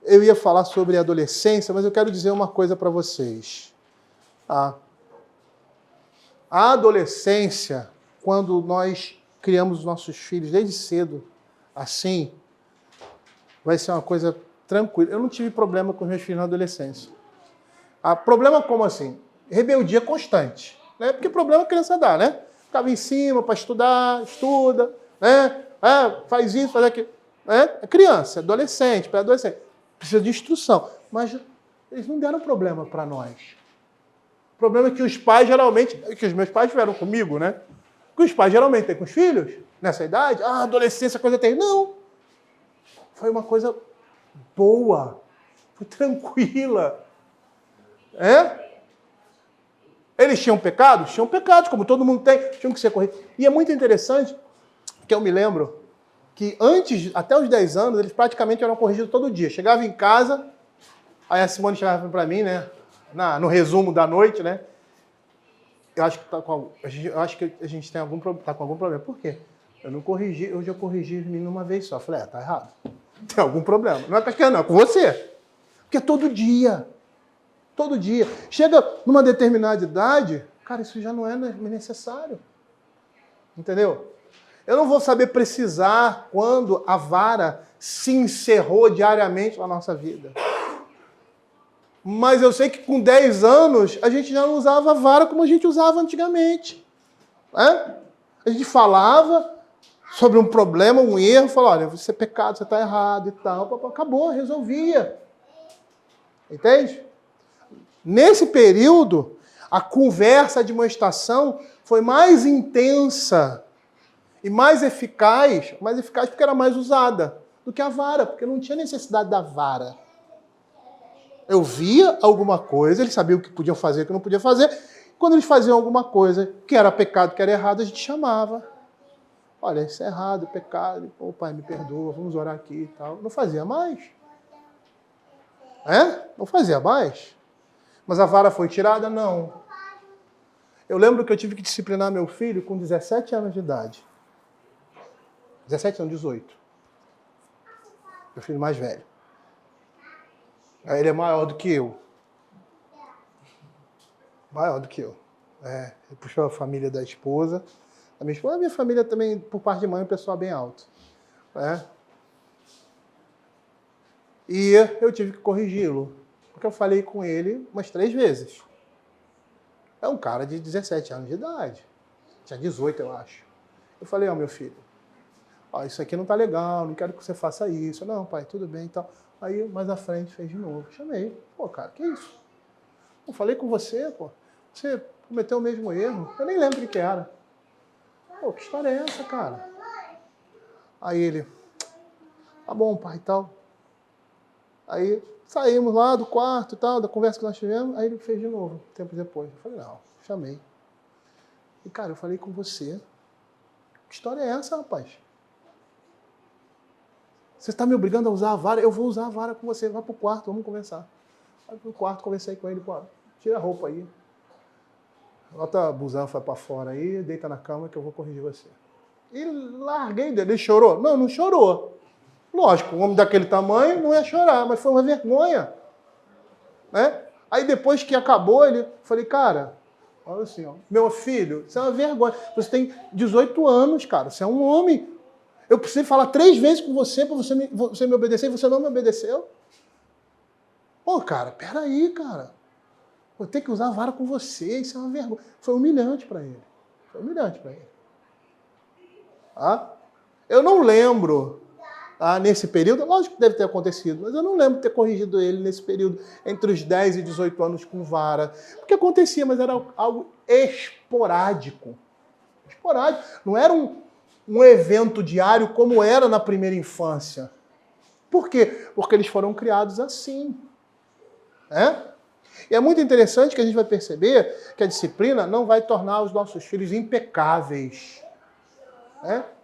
Eu ia falar sobre a adolescência, mas eu quero dizer uma coisa para vocês. A adolescência, quando nós criamos os nossos filhos desde cedo, assim, vai ser uma coisa tranquila. Eu não tive problema com os meus filhos na adolescência. Problema como assim? Rebeldia constante. Né? Porque problema a criança dá, né? Ficava em cima para estudar, estuda, né? Faz isso, faz aquilo. É criança, adolescente, pré-adolescente. Precisa de instrução. Mas eles não deram problema para nós. O problema é que os pais geralmente, que os meus pais tiveram comigo, né? Que os pais geralmente têm com os filhos, nessa idade, adolescência, coisa terrível. Não. Foi uma coisa boa, foi tranquila. Eles tinham pecados? Tinham pecados, como todo mundo tem, tinham que ser corrigidos. E é muito interessante, que eu me lembro, que antes, até os 10 anos, eles praticamente eram corrigidos todo dia. Chegava em casa, aí a Simone chegava para mim, né? No resumo da noite, né? Eu acho que a gente tem tá com algum problema. Por quê? Eu não corrigi, hoje eu corrigi os meninos uma vez só. Eu falei, tá errado. Tem algum problema. Não é com não, é com você. Porque todo dia. Todo dia. Chega numa determinada idade, cara, isso já não é necessário. Entendeu? Eu não vou saber precisar quando a vara se encerrou diariamente na nossa vida. Mas eu sei que com 10 anos a gente já não usava a vara como a gente usava antigamente. A gente falava, sobre um problema, um erro, falou, olha, você é pecado, você está errado e tal. Acabou, resolvia. Entende? Nesse período, a conversa, a demonstração foi mais intensa e mais eficaz porque era mais usada do que a vara, porque não tinha necessidade da vara. Eu via alguma coisa, eles sabiam o que podiam fazer e o que não podiam fazer. Quando eles faziam alguma coisa que era pecado, que era errado, a gente chamava. Olha, isso é errado, pecado. Pô, pai, me perdoa, vamos orar aqui e tal. Não fazia mais. Não fazia mais. Mas a vara foi tirada? Não. Eu lembro que eu tive que disciplinar meu filho com 17 anos de idade. 17 não, 18. Meu filho mais velho. Aí ele é maior do que eu. Maior do que eu. Ele puxou a família da esposa. A minha família também, por parte de mãe, é um pessoal bem alto. E eu tive que corrigi-lo. Porque eu falei com ele umas 3 vezes. É um cara de 17 anos de idade. Tinha 18, eu acho. Eu falei, meu filho, isso aqui não tá legal, não quero que você faça isso. Não, pai, tudo bem e tal. Aí, mais à frente, fez de novo. Chamei. Pô, cara, que isso? Eu falei com você, pô. Você cometeu o mesmo erro. Eu nem lembro o que era. Pô, que história é essa, cara? Aí ele, tá bom, pai, e tal. Aí saímos lá do quarto e tal, da conversa que nós tivemos. Aí ele fez de novo, tempo depois. Eu falei, não, chamei. E, cara, eu falei com você. Que história é essa, rapaz? Você está me obrigando a usar a vara? Eu vou usar a vara com você. Vai pro quarto, vamos conversar. Vai pro quarto, conversei com ele. Pô, tira a roupa aí. Bota a busanfa para fora aí, deita na cama que eu vou corrigir você. E larguei dele. Ele chorou? Não, não chorou. Lógico, um homem daquele tamanho não ia chorar, mas foi uma vergonha. Aí depois que acabou, falei, cara, olha assim, meu filho, isso é uma vergonha. Você tem 18 anos, cara, você é um homem. Eu precisei falar 3 vezes com você para você me obedecer e você não me obedeceu. Pô, cara, peraí, cara. Vou ter que usar a vara com você, isso é uma vergonha. Foi humilhante para ele. Foi humilhante para ele. Eu não lembro, nesse período, lógico que deve ter acontecido, mas eu não lembro de ter corrigido ele nesse período, entre os 10 e 18 anos com vara. Porque acontecia, mas era algo esporádico. Esporádico. Não era um evento diário como era na primeira infância. Por quê? Porque eles foram criados assim. E é muito interessante que a gente vai perceber que a disciplina não vai tornar os nossos filhos impecáveis.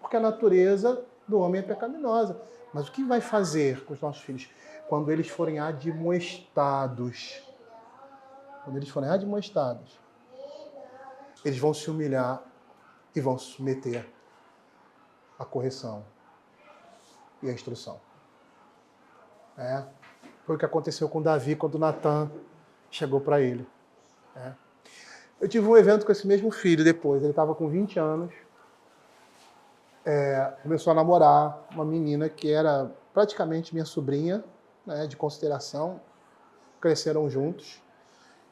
Porque a natureza do homem é pecaminosa. Mas o que vai fazer com os nossos filhos? Quando eles forem admoestados. Quando eles forem admoestados, eles vão se humilhar e vão se submeter à correção e à instrução. Foi o que aconteceu com Davi quando Natan chegou para ele. Eu tive um evento com esse mesmo filho depois. Ele estava com 20 anos. Começou a namorar uma menina que era praticamente minha sobrinha, de consideração. Cresceram juntos.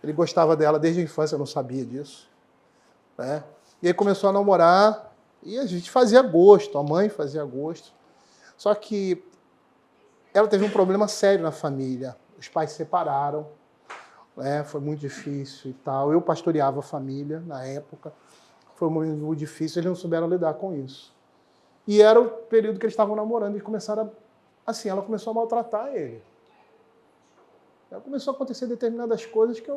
Ele gostava dela desde a infância, eu não sabia disso. E aí começou a namorar e a gente fazia gosto, a mãe fazia gosto. Só que ela teve um problema sério na família. Os pais se separaram, foi muito difícil e tal. Eu pastoreava a família na época. Foi um momento muito difícil, eles não souberam lidar com isso. E era o período que eles estavam namorando e começaram ela começou a maltratar ele. Começou a acontecer determinadas coisas que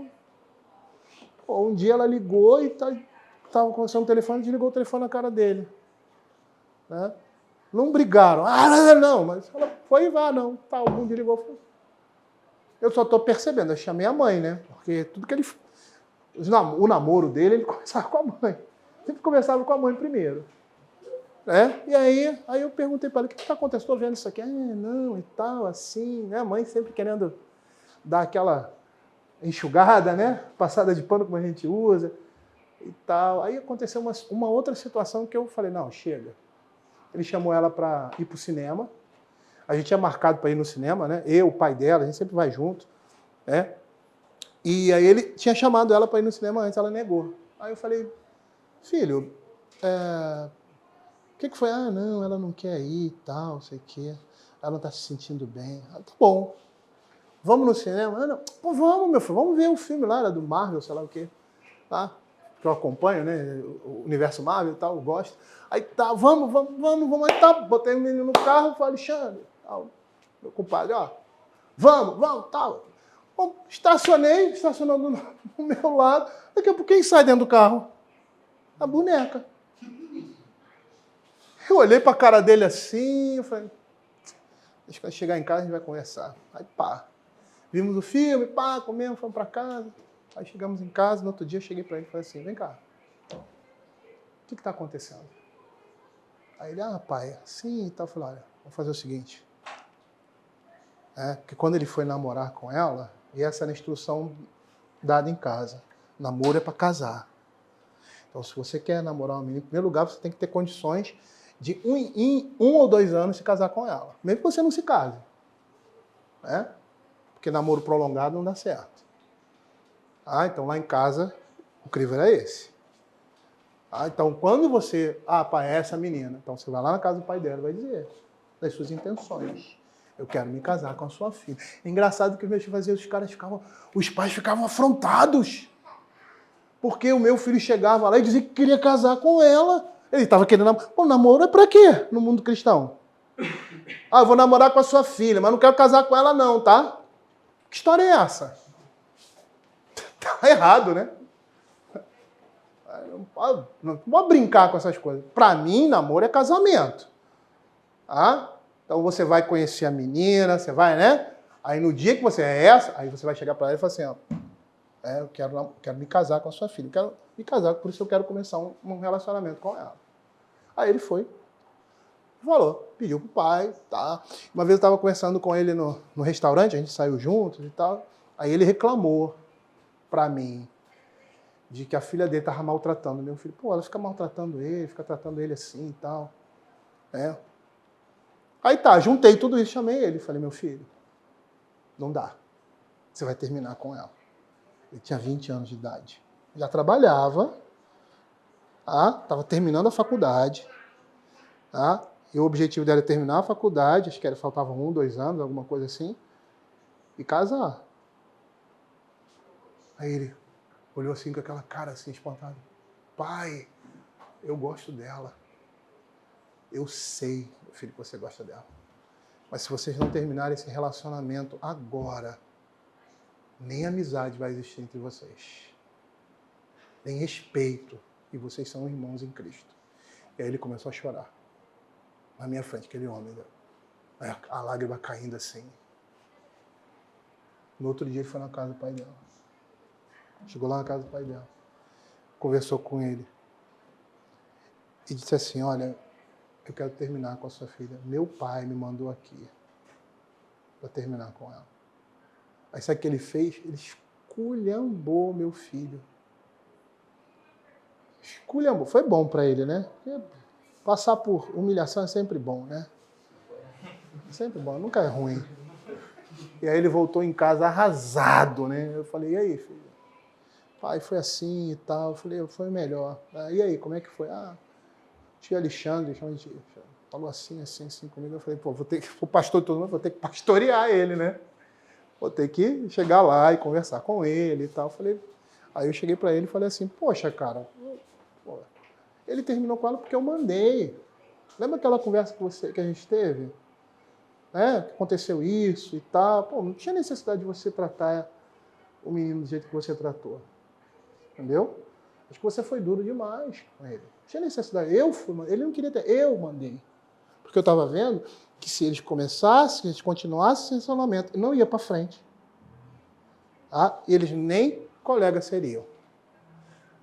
um dia ela ligou e estava conversando no telefone e desligou o telefone na cara dele. Não brigaram. Não, mas ela foi e vá, não. Algum desligou. Foi. Eu só estou percebendo, eu chamei a mãe, Porque tudo que ele... O namoro dele, ele conversava com a mãe. Sempre conversava com a mãe primeiro. E aí eu perguntei para ela, o que está acontecendo? Estou vendo isso aqui. Não, e tal, assim. A mãe sempre querendo dar aquela enxugada, passada de pano como a gente usa e tal. Aí aconteceu uma outra situação que eu falei, não, chega. Ele chamou ela para ir para o cinema. A gente tinha marcado para ir no cinema, Eu, o pai dela, a gente sempre vai junto. E aí ele tinha chamado ela para ir no cinema antes, ela negou. Aí eu falei, filho, o que foi? Ah, não, ela não quer ir e tal, não sei o quê. Ela não está se sentindo bem. Ah, tá bom. Vamos no cinema? Ah, não. Pô, vamos, meu filho, vamos ver o filme lá, do Marvel, sei lá o quê. Tá? Que eu acompanho, né? O universo Marvel e tal, eu gosto. Aí tá, vamos. Aí tá, botei o menino no carro, falei, Alexandre, tal, meu compadre, ó, vamos, tal. Bom, estacionou do meu lado. Daqui a pouco, quem sai dentro do carro? A boneca. Eu olhei pra cara dele assim, eu falei, deixa eu chegar em casa, a gente vai conversar. Aí pá, vimos o filme, pá, comemos, fomos pra casa. Aí chegamos em casa, no outro dia eu cheguei pra ele e falei assim, vem cá, o que está acontecendo? Aí ele, pai, sim e tal. Eu falei, olha, vamos fazer o seguinte. Porque quando ele foi namorar com ela, e essa era a instrução dada em casa, namoro é para casar. Então, se você quer namorar uma menina, em primeiro lugar, você tem que ter condições de em 1 ou 2 anos se casar com ela. Mesmo que você não se case. Né? Porque namoro prolongado não dá certo. Então lá em casa, o crivo era esse. Então, quando você... pai, é essa menina. Então, você vai lá na casa do pai dela e vai dizer das suas intenções. Eu quero me casar com a sua filha. É engraçado que os meus filhos faziam, os pais ficavam afrontados. Porque o meu filho chegava lá e dizia que queria casar com ela. Ele estava querendo namorar. Pô, namoro é pra quê no mundo cristão? Eu vou namorar com a sua filha, mas não quero casar com ela não, tá? Que história é essa? Tá errado, né? Não pode brincar com essas coisas. Para mim, namoro é casamento. Então você vai conhecer a menina, você vai, né? Aí no dia que você é essa, aí você vai chegar para ela e falar assim, eu quero me casar com a sua filha. Eu quero me casar, por isso eu quero começar um relacionamento com ela. Aí ele foi, falou, pediu pro pai, tá? Uma vez eu estava conversando com ele no restaurante, a gente saiu juntos e tal. Aí ele reclamou para mim de que a filha dele estava maltratando meu filho. Pô, ela fica maltratando ele, fica tratando ele assim e tal. Aí tá, juntei tudo isso, chamei ele. Falei, meu filho, não dá. Você vai terminar com ela. Ele tinha 20 anos de idade. Já trabalhava, estava terminando a faculdade. E o objetivo dela era terminar a faculdade, acho que faltavam 1, 2 anos, alguma coisa assim, e casar. Aí ele olhou assim com aquela cara assim, espantada. Pai, eu gosto dela. Eu sei, meu filho, que você gosta dela. Mas se vocês não terminarem esse relacionamento agora, nem amizade vai existir entre vocês. Nem respeito. E vocês são irmãos em Cristo. E aí ele começou a chorar. Na minha frente, aquele homem. A lágrima caindo assim. No outro dia ele foi na casa do pai dela. Chegou lá na casa do pai dela. Conversou com ele. E disse assim, olha, eu quero terminar com a sua filha. Meu pai me mandou aqui para terminar com ela. Aí sabe o que ele fez? Ele esculhambou meu filho. Esculhambou. Foi bom para ele, né? Porque passar por humilhação é sempre bom, né? Sempre bom, nunca é ruim. E aí ele voltou em casa arrasado, né? Eu falei, e aí, filho? Pai, foi assim e tal. Eu falei, foi melhor. E aí, como é que foi? Tio Alexandre, falou assim comigo. Eu falei, vou ter que, o pastor de todo mundo, vou ter que pastorear ele, né? Vou ter que chegar lá e conversar com ele e tal. Aí eu cheguei para ele e falei assim, poxa, cara, ele terminou com ela porque eu mandei. Lembra aquela conversa que a gente teve? Que aconteceu isso e tal. Não tinha necessidade de você tratar o menino do jeito que você tratou. Entendeu? Acho que você foi duro demais com ele. Não tinha necessidade. Ele não queria ter. Eu mandei. Porque eu estava vendo que se eles começassem, se eles continuassem esse relacionamento, não ia para frente. Eles nem colegas seriam.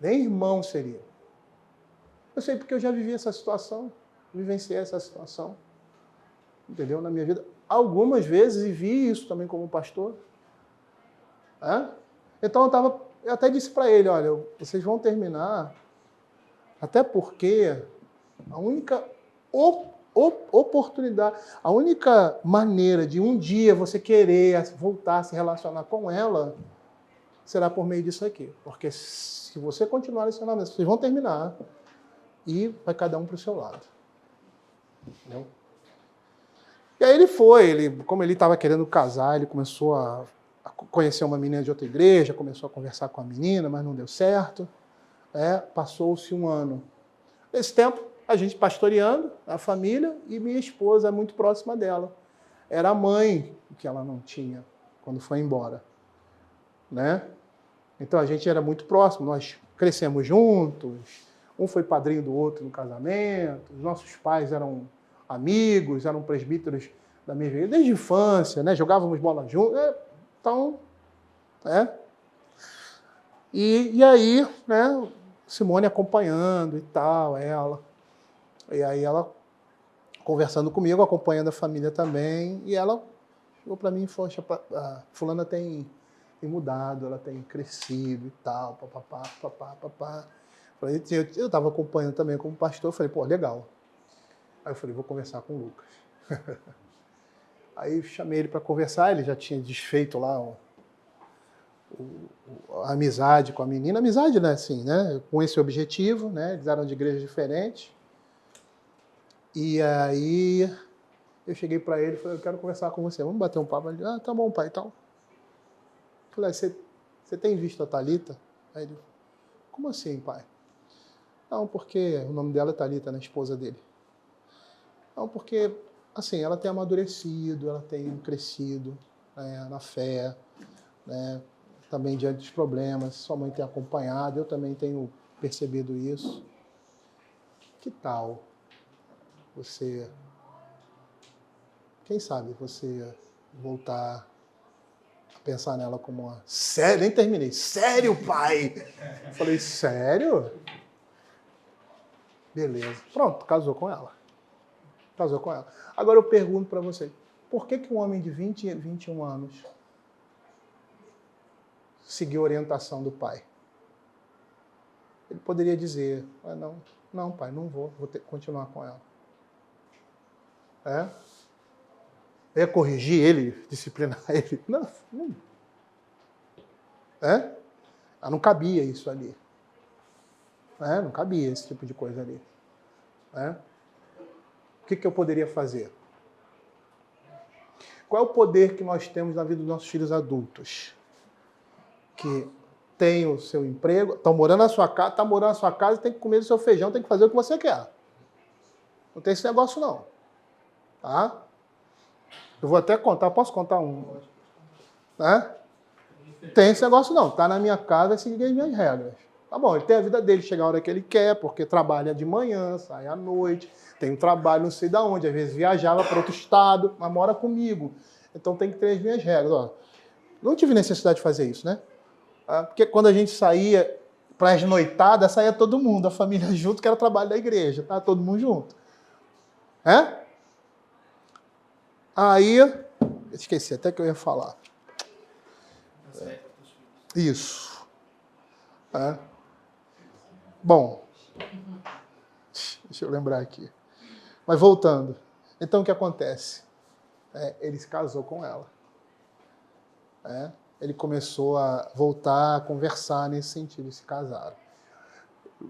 Nem irmãos seriam. Eu sei porque eu já vivi essa situação. Vivenciei essa situação. Entendeu? Na minha vida. Algumas vezes, e vi isso também como pastor. Então eu até disse para ele, olha, vocês vão terminar, até porque a única oportunidade, a única maneira de um dia você querer voltar a se relacionar com ela será por meio disso aqui. Porque se você continuar esse relacionamento, vocês vão terminar e vai cada um para o seu lado. Entendeu? E aí ele foi, como ele estava querendo casar, ele começou a conhecer uma menina de outra igreja, começou a conversar com a menina, mas não deu certo. Passou-se um ano. Nesse tempo, a gente pastoreando a família e minha esposa é muito próxima dela. Era a mãe que ela não tinha quando foi embora, né? Então a gente era muito próximo, nós crescemos juntos, um foi padrinho do outro no casamento, os nossos pais eram amigos, eram presbíteros da mesma igreja, desde a infância, né? Jogávamos bola juntos, então, E aí, né, Simone acompanhando e tal, e aí ela conversando comigo, acompanhando a família também, e ela chegou para mim e falou, a fulana tem mudado, ela tem crescido e tal, papapá. Eu estava acompanhando também como pastor, falei, pô, legal. Aí eu falei, vou conversar com o Lucas. Aí chamei ele para conversar, ele já tinha desfeito lá a amizade com a menina, amizade, né, assim, né, com esse objetivo, né, eles eram de igrejas diferentes. E aí eu cheguei para ele e falei, eu quero conversar com você, vamos bater um papo. Ele, tá bom, pai, e tal. Eu falei, você tem visto a Thalita? Aí ele, como assim, pai? Não, porque o nome dela é Thalita, né, esposa dele. Não, porque, assim, ela tem amadurecido, ela tem crescido, né, na fé, né, também diante dos problemas, sua mãe tem acompanhado, eu também tenho percebido isso. Que tal você, quem sabe, você voltar a pensar nela como uma... Sério? Nem terminei. Sério, pai? Eu falei, sério? Beleza. Pronto, casou com ela. Casou com ela. Agora eu pergunto para você, por que um homem de 20 e 21 anos seguiu a orientação do pai? Ele poderia dizer, não, pai, não vou ter que continuar com ela. Eu ia corrigir ele, disciplinar ele. Não. Não cabia isso ali. Não cabia esse tipo de coisa ali. O que eu poderia fazer? Qual é o poder que nós temos na vida dos nossos filhos adultos? Que tem o seu emprego, estão morando na sua casa, tem que comer o seu feijão, tem que fazer o que você quer. Não tem esse negócio, não. Tá? Eu vou até contar, posso contar um? Tem esse negócio, não. Tá na minha casa, seguir as minhas regras. Tá bom, ele tem a vida dele, chega a hora que ele quer, porque trabalha de manhã, sai à noite, tem um trabalho não sei de onde, às vezes viajava para outro estado, mas mora comigo. Então tem que ter as minhas regras. Ó, não tive necessidade de fazer isso, né? Porque quando a gente saía para as noitadas, saía todo mundo, a família junto, que era o trabalho da igreja, tá? Todo mundo junto. Aí, esqueci até que eu ia falar. Isso. Bom, deixa eu lembrar aqui. Mas voltando. Então, o que acontece? Ele se casou com ela. Ele começou a voltar a conversar nesse sentido, e se casaram.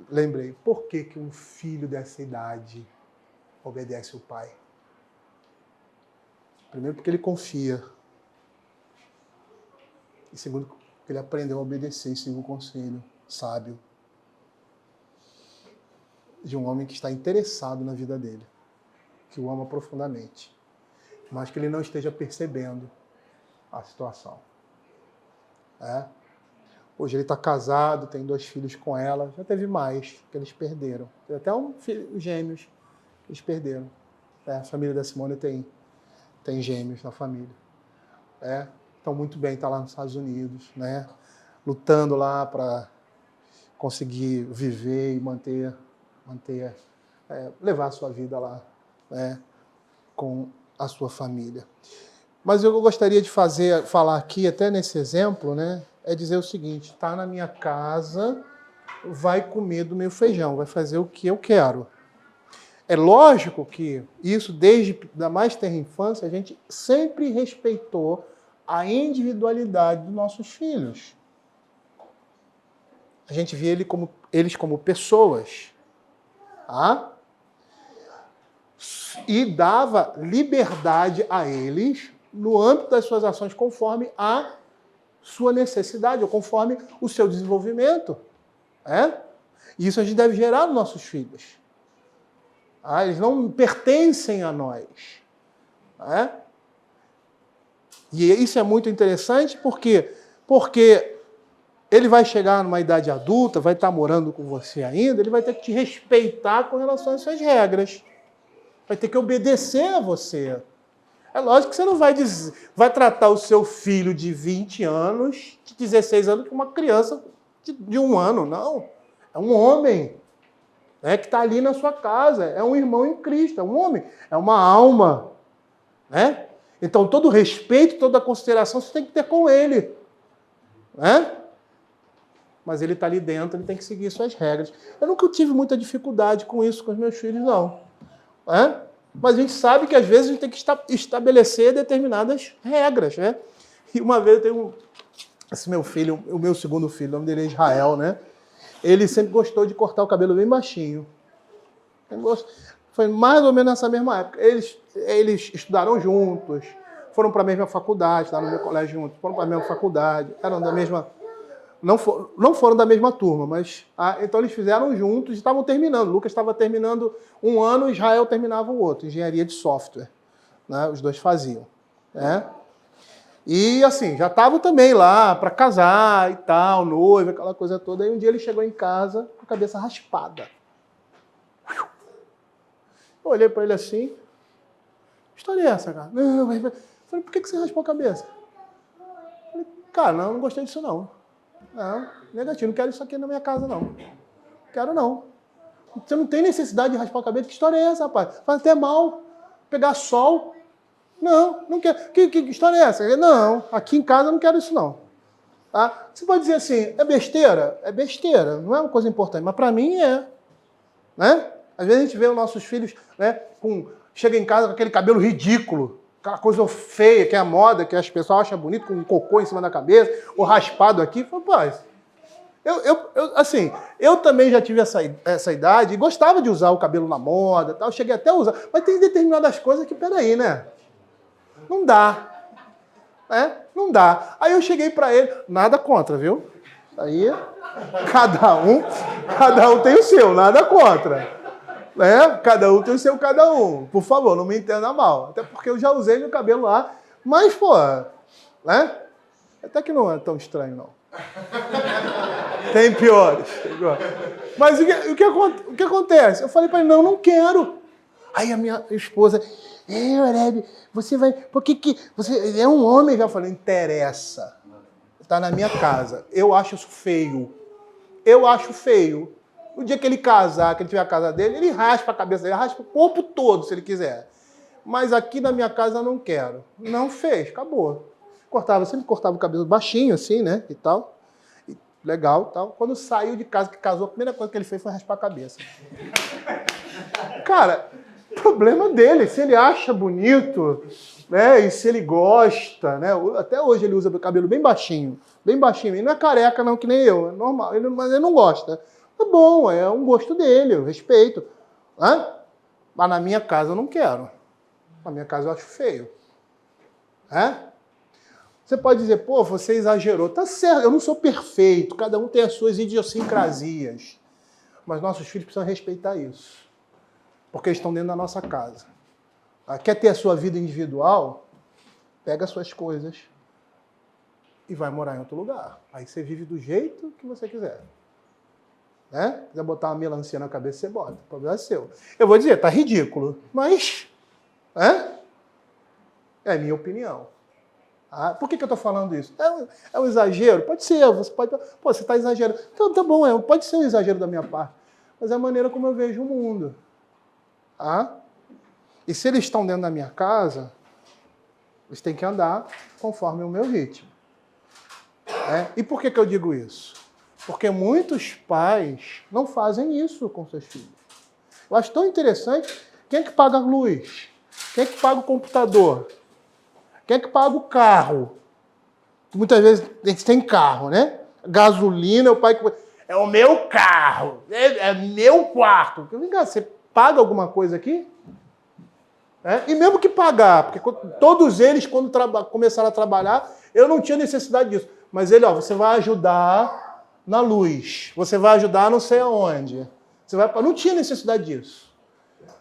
Lembrei, por que um filho dessa idade obedece o pai? Primeiro, porque ele confia. E segundo, porque ele aprendeu a obedecer e seguir o conselho sábio de um homem que está interessado na vida dele, que o ama profundamente, mas que ele não esteja percebendo a situação. Hoje ele está casado, tem 2 filhos com ela, já teve mais, que eles perderam. Tem até um filho, gêmeos, que eles perderam. A família da Simone tem gêmeos na família. Estão muito bem, está lá nos Estados Unidos, né? Lutando lá para conseguir viver e levar a sua vida lá, né? Com a sua família. Mas eu gostaria de falar aqui, até nesse exemplo, né? É dizer o seguinte, está na minha casa, vai comer do meu feijão, vai fazer o que eu quero. É lógico que isso, desde a mais tenra infância, a gente sempre respeitou a individualidade dos nossos filhos. A gente via eles como pessoas. e dava liberdade a eles no âmbito das suas ações conforme a sua necessidade, ou conforme o seu desenvolvimento. E isso a gente deve gerar nos nossos filhos. Eles não pertencem a nós. E isso é muito interessante porque ele vai chegar numa idade adulta, vai estar morando com você ainda, ele vai ter que te respeitar com relação às suas regras. Vai ter que obedecer a você. É lógico que você não vai tratar o seu filho de 20 anos, de 16 anos, como uma criança de 1 ano, não. É um homem que está ali na sua casa, é um irmão em Cristo, é um homem, é uma alma. Então, todo o respeito, toda a consideração você tem que ter com ele. Mas ele está ali dentro, ele tem que seguir suas regras. Eu nunca tive muita dificuldade com isso com os meus filhos, não. Mas a gente sabe que às vezes a gente tem que estabelecer determinadas regras. E uma vez eu tenho esse meu filho, o meu segundo filho, o nome dele é Israel, ele sempre gostou de cortar o cabelo bem baixinho. Foi mais ou menos nessa mesma época. Eles estudaram juntos, foram para a mesma faculdade, estudaram no meu colégio juntos, foram para a mesma faculdade, eram da mesma... Não foram da mesma turma, mas... então eles fizeram juntos e estavam terminando. Lucas estava terminando 1 ano, Israel terminava o outro, engenharia de software. Os dois faziam. E assim, já estavam também lá para casar e tal, noiva, aquela coisa toda. Aí um dia ele chegou em casa com a cabeça raspada. Eu olhei para ele assim, que história é essa, cara? Eu falei, por que você raspou a cabeça? Eu falei, cara, não gostei disso não. Não, negativo, não quero isso aqui na minha casa não. Quero não. Você não tem necessidade de raspar a cabeça. Que história é essa, rapaz? Faz até mal. Pegar sol. Não quero. Que história é essa? Não, aqui em casa eu não quero isso não. Você pode dizer assim, é besteira? É besteira, não é uma coisa importante, mas para mim é. Às vezes a gente vê os nossos filhos, chega em casa com aquele cabelo ridículo, aquela coisa feia, que é a moda, que as pessoas acham bonito, com um cocô em cima da cabeça, ou raspado aqui. Rapaz, eu também já tive essa idade e gostava de usar o cabelo na moda, tal, cheguei até a usar, mas tem determinadas coisas que, peraí, não dá. Não dá. Aí eu cheguei para ele, nada contra, viu? Aí, cada um tem o seu, nada contra. Cada um tem o seu cada um. Por favor, não me entenda mal. Até porque eu já usei meu cabelo lá. Mas, pô, até que não é tão estranho, não. Tem piores. Mas o que acontece? Eu falei para ele, não quero. Aí a minha esposa, Oreb, você vai... Por que você é um homem? Já falei, interessa. Está na minha casa. Eu acho isso feio. No dia que ele casar, que ele tiver a casa dele, ele raspa a cabeça dele, raspa o corpo todo, se ele quiser. Mas aqui na minha casa eu não quero. Não fez, acabou. Sempre cortava o cabelo baixinho, assim, e tal. Legal, tal. Quando saiu de casa, que casou, a primeira coisa que ele fez foi raspar a cabeça. Cara, problema dele. Se ele acha bonito, e se ele gosta, até hoje ele usa o cabelo bem baixinho. Ele não é careca, não, que nem eu. É normal, mas ele não gosta. É bom, é um gosto dele, eu respeito. Mas na minha casa eu não quero. Na minha casa eu acho feio. Você pode dizer, pô, você exagerou. Tá certo, eu não sou perfeito, cada um tem as suas idiosincrasias. Mas nossos filhos precisam respeitar isso. Porque eles estão dentro da nossa casa. Quer ter a sua vida individual? Pega as suas coisas e vai morar em outro lugar. Aí você vive do jeito que você quiser. Quiser botar uma melancia na cabeça, você bota. O problema é seu. Eu vou dizer, tá ridículo. Mas, é a minha opinião. Por que eu estou falando isso? É um exagero? Pode ser. Você está exagerando. Então, tá bom, pode ser um exagero da minha parte. Mas é a maneira como eu vejo o mundo. E se eles estão dentro da minha casa, eles têm que andar conforme o meu ritmo. E por que eu digo isso? Porque muitos pais não fazem isso com seus filhos. Eu acho tão interessante. Quem é que paga a luz? Quem é que paga o computador? Quem é que paga o carro? Muitas vezes a gente tem carro, Gasolina, o pai que... É o meu carro, é meu quarto. Vem cá, você paga alguma coisa aqui? E mesmo que pagar, porque todos eles, quando começaram a trabalhar, eu não tinha necessidade disso. Mas ele, você vai ajudar na luz, você vai ajudar não sei aonde. Não tinha necessidade disso.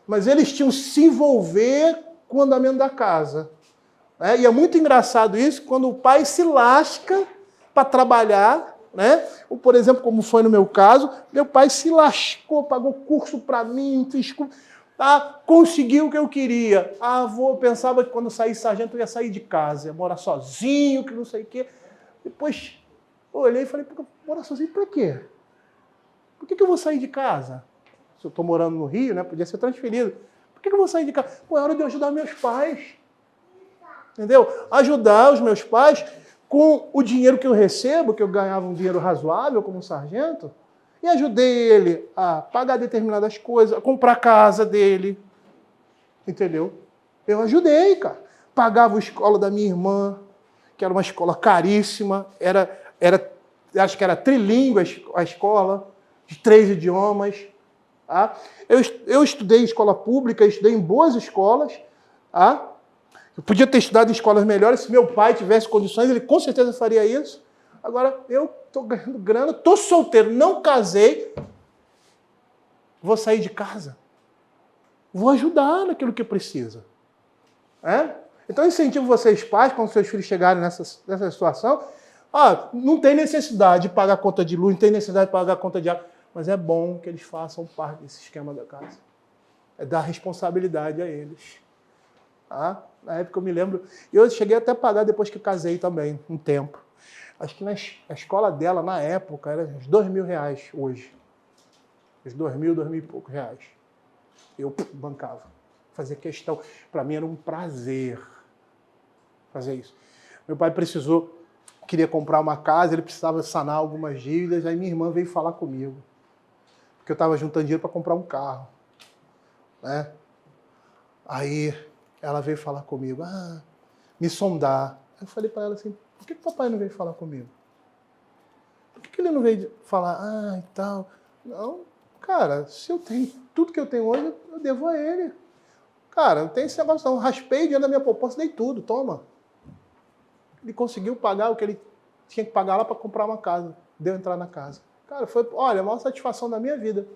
Mas eles tinham que se envolver com o andamento da casa. E é muito engraçado isso, quando o pai se lasca para trabalhar, ou, por exemplo, como foi no meu caso, meu pai se lascou, pagou curso para mim, fiz curso, conseguiu o que eu queria. Eu pensava que quando eu saísse sargento eu ia sair de casa, ia morar sozinho, que não sei o quê. Depois eu olhei e falei, morar sozinho para quê? Por que eu vou sair de casa? Se eu estou morando no Rio, podia ser transferido. Por que eu vou sair de casa? É hora de eu ajudar meus pais. Entendeu? Ajudar os meus pais com o dinheiro que eu recebo, que eu ganhava um dinheiro razoável como sargento, e ajudei ele a pagar determinadas coisas, a comprar a casa dele. Entendeu? Eu ajudei, cara. Pagava a escola da minha irmã, que era uma escola caríssima, acho que era trilíngue a escola, de 3 idiomas. Eu estudei em escola pública, estudei em boas escolas. Eu podia ter estudado em escolas melhores, se meu pai tivesse condições, ele com certeza faria isso. Agora, eu estou ganhando grana, estou solteiro, não casei, vou sair de casa. Vou ajudar naquilo que precisa. Então, eu incentivo vocês, pais, quando seus filhos chegarem nessa situação, não tem necessidade de pagar conta de luz, não tem necessidade de pagar conta de água, mas é bom que eles façam parte desse esquema da casa. É dar responsabilidade a eles. Na época eu me lembro, eu cheguei até a pagar depois que eu casei também, um tempo. Acho que a escola dela, na época, era uns R$2.000 hoje. Uns R$2.000 e poucos reais. Eu bancava. Fazia questão. Para mim era um prazer fazer isso. Meu pai queria comprar uma casa, ele precisava sanar algumas dívidas, aí minha irmã veio falar comigo. Porque eu estava juntando dinheiro para comprar um carro. Aí ela veio falar comigo, me sondar. Eu falei para ela assim, por que o papai não veio falar comigo? Por que ele não veio falar, e tal? Não, cara, se eu tenho tudo que eu tenho hoje, eu devo a ele. Cara, não tem esse negócio não. Raspei dinheiro da minha poupança, dei tudo, toma. Ele conseguiu pagar o que ele tinha que pagar lá para comprar uma casa. Deu entrar na casa. Cara, foi, a maior satisfação da minha vida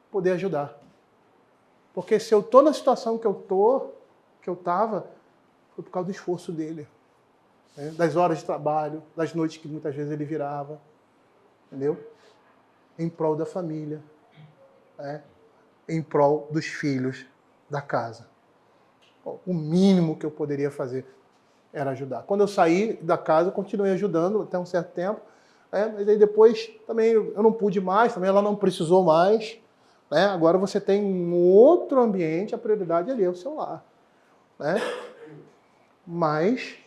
poder ajudar. Porque se eu estou na situação que eu estava, foi por causa do esforço dele. Das horas de trabalho, das noites que muitas vezes ele virava. Entendeu? Em prol da família. Em prol dos filhos da casa. O mínimo que eu poderia fazer era ajudar. Quando eu saí da casa, eu continuei ajudando até um certo tempo. Mas aí depois também eu não pude mais, também ela não precisou mais. Agora você tem um outro ambiente, a prioridade ali é o seu lar. Mas,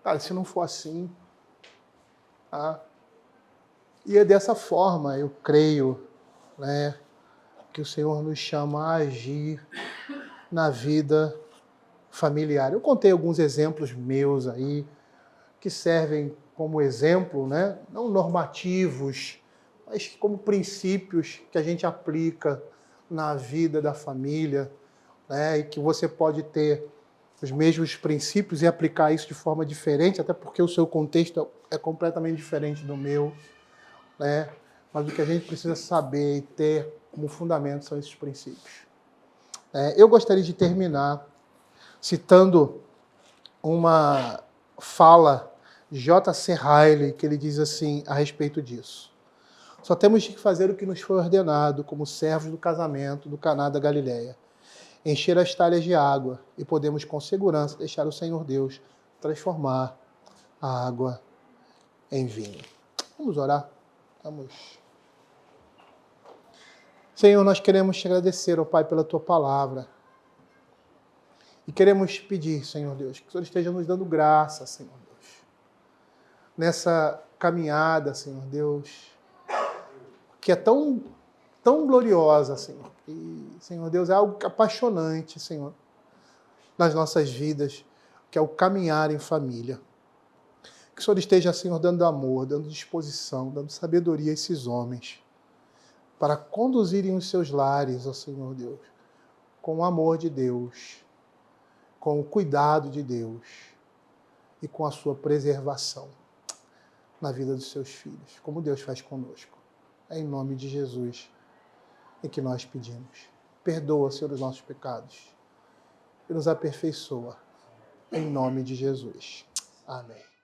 cara, se não for assim, e é dessa forma, eu creio, que o Senhor nos chama a agir na vida familiar. Eu contei alguns exemplos meus aí, que servem como exemplo, não normativos, mas como princípios que a gente aplica na vida da família, e que você pode ter os mesmos princípios e aplicar isso de forma diferente, até porque o seu contexto é completamente diferente do meu, mas o que a gente precisa saber e ter como fundamento são esses princípios. Eu gostaria de terminar citando uma fala de J.C. Riley, que ele diz assim a respeito disso. Só temos que fazer o que nos foi ordenado, como servos do casamento do Caná da Galileia. Encher as talhas de água e podemos com segurança deixar o Senhor Deus transformar a água em vinho. Vamos orar? Vamos. Senhor, nós queremos te agradecer, ó Pai, pela tua palavra. E queremos te pedir, Senhor Deus, que o Senhor esteja nos dando graça, Senhor Deus. Nessa caminhada, Senhor Deus, que é tão gloriosa, Senhor. E, Senhor Deus, é algo apaixonante, Senhor, nas nossas vidas, que é o caminhar em família. Que o Senhor esteja, Senhor, dando amor, dando disposição, dando sabedoria a esses homens, para conduzirem os seus lares, ó Senhor Deus, com o amor de Deus, com o cuidado de Deus e com a sua preservação na vida dos seus filhos, como Deus faz conosco. É em nome de Jesus em que nós pedimos. Perdoa, Senhor, os nossos pecados e nos aperfeiçoa. Em nome de Jesus. Amém.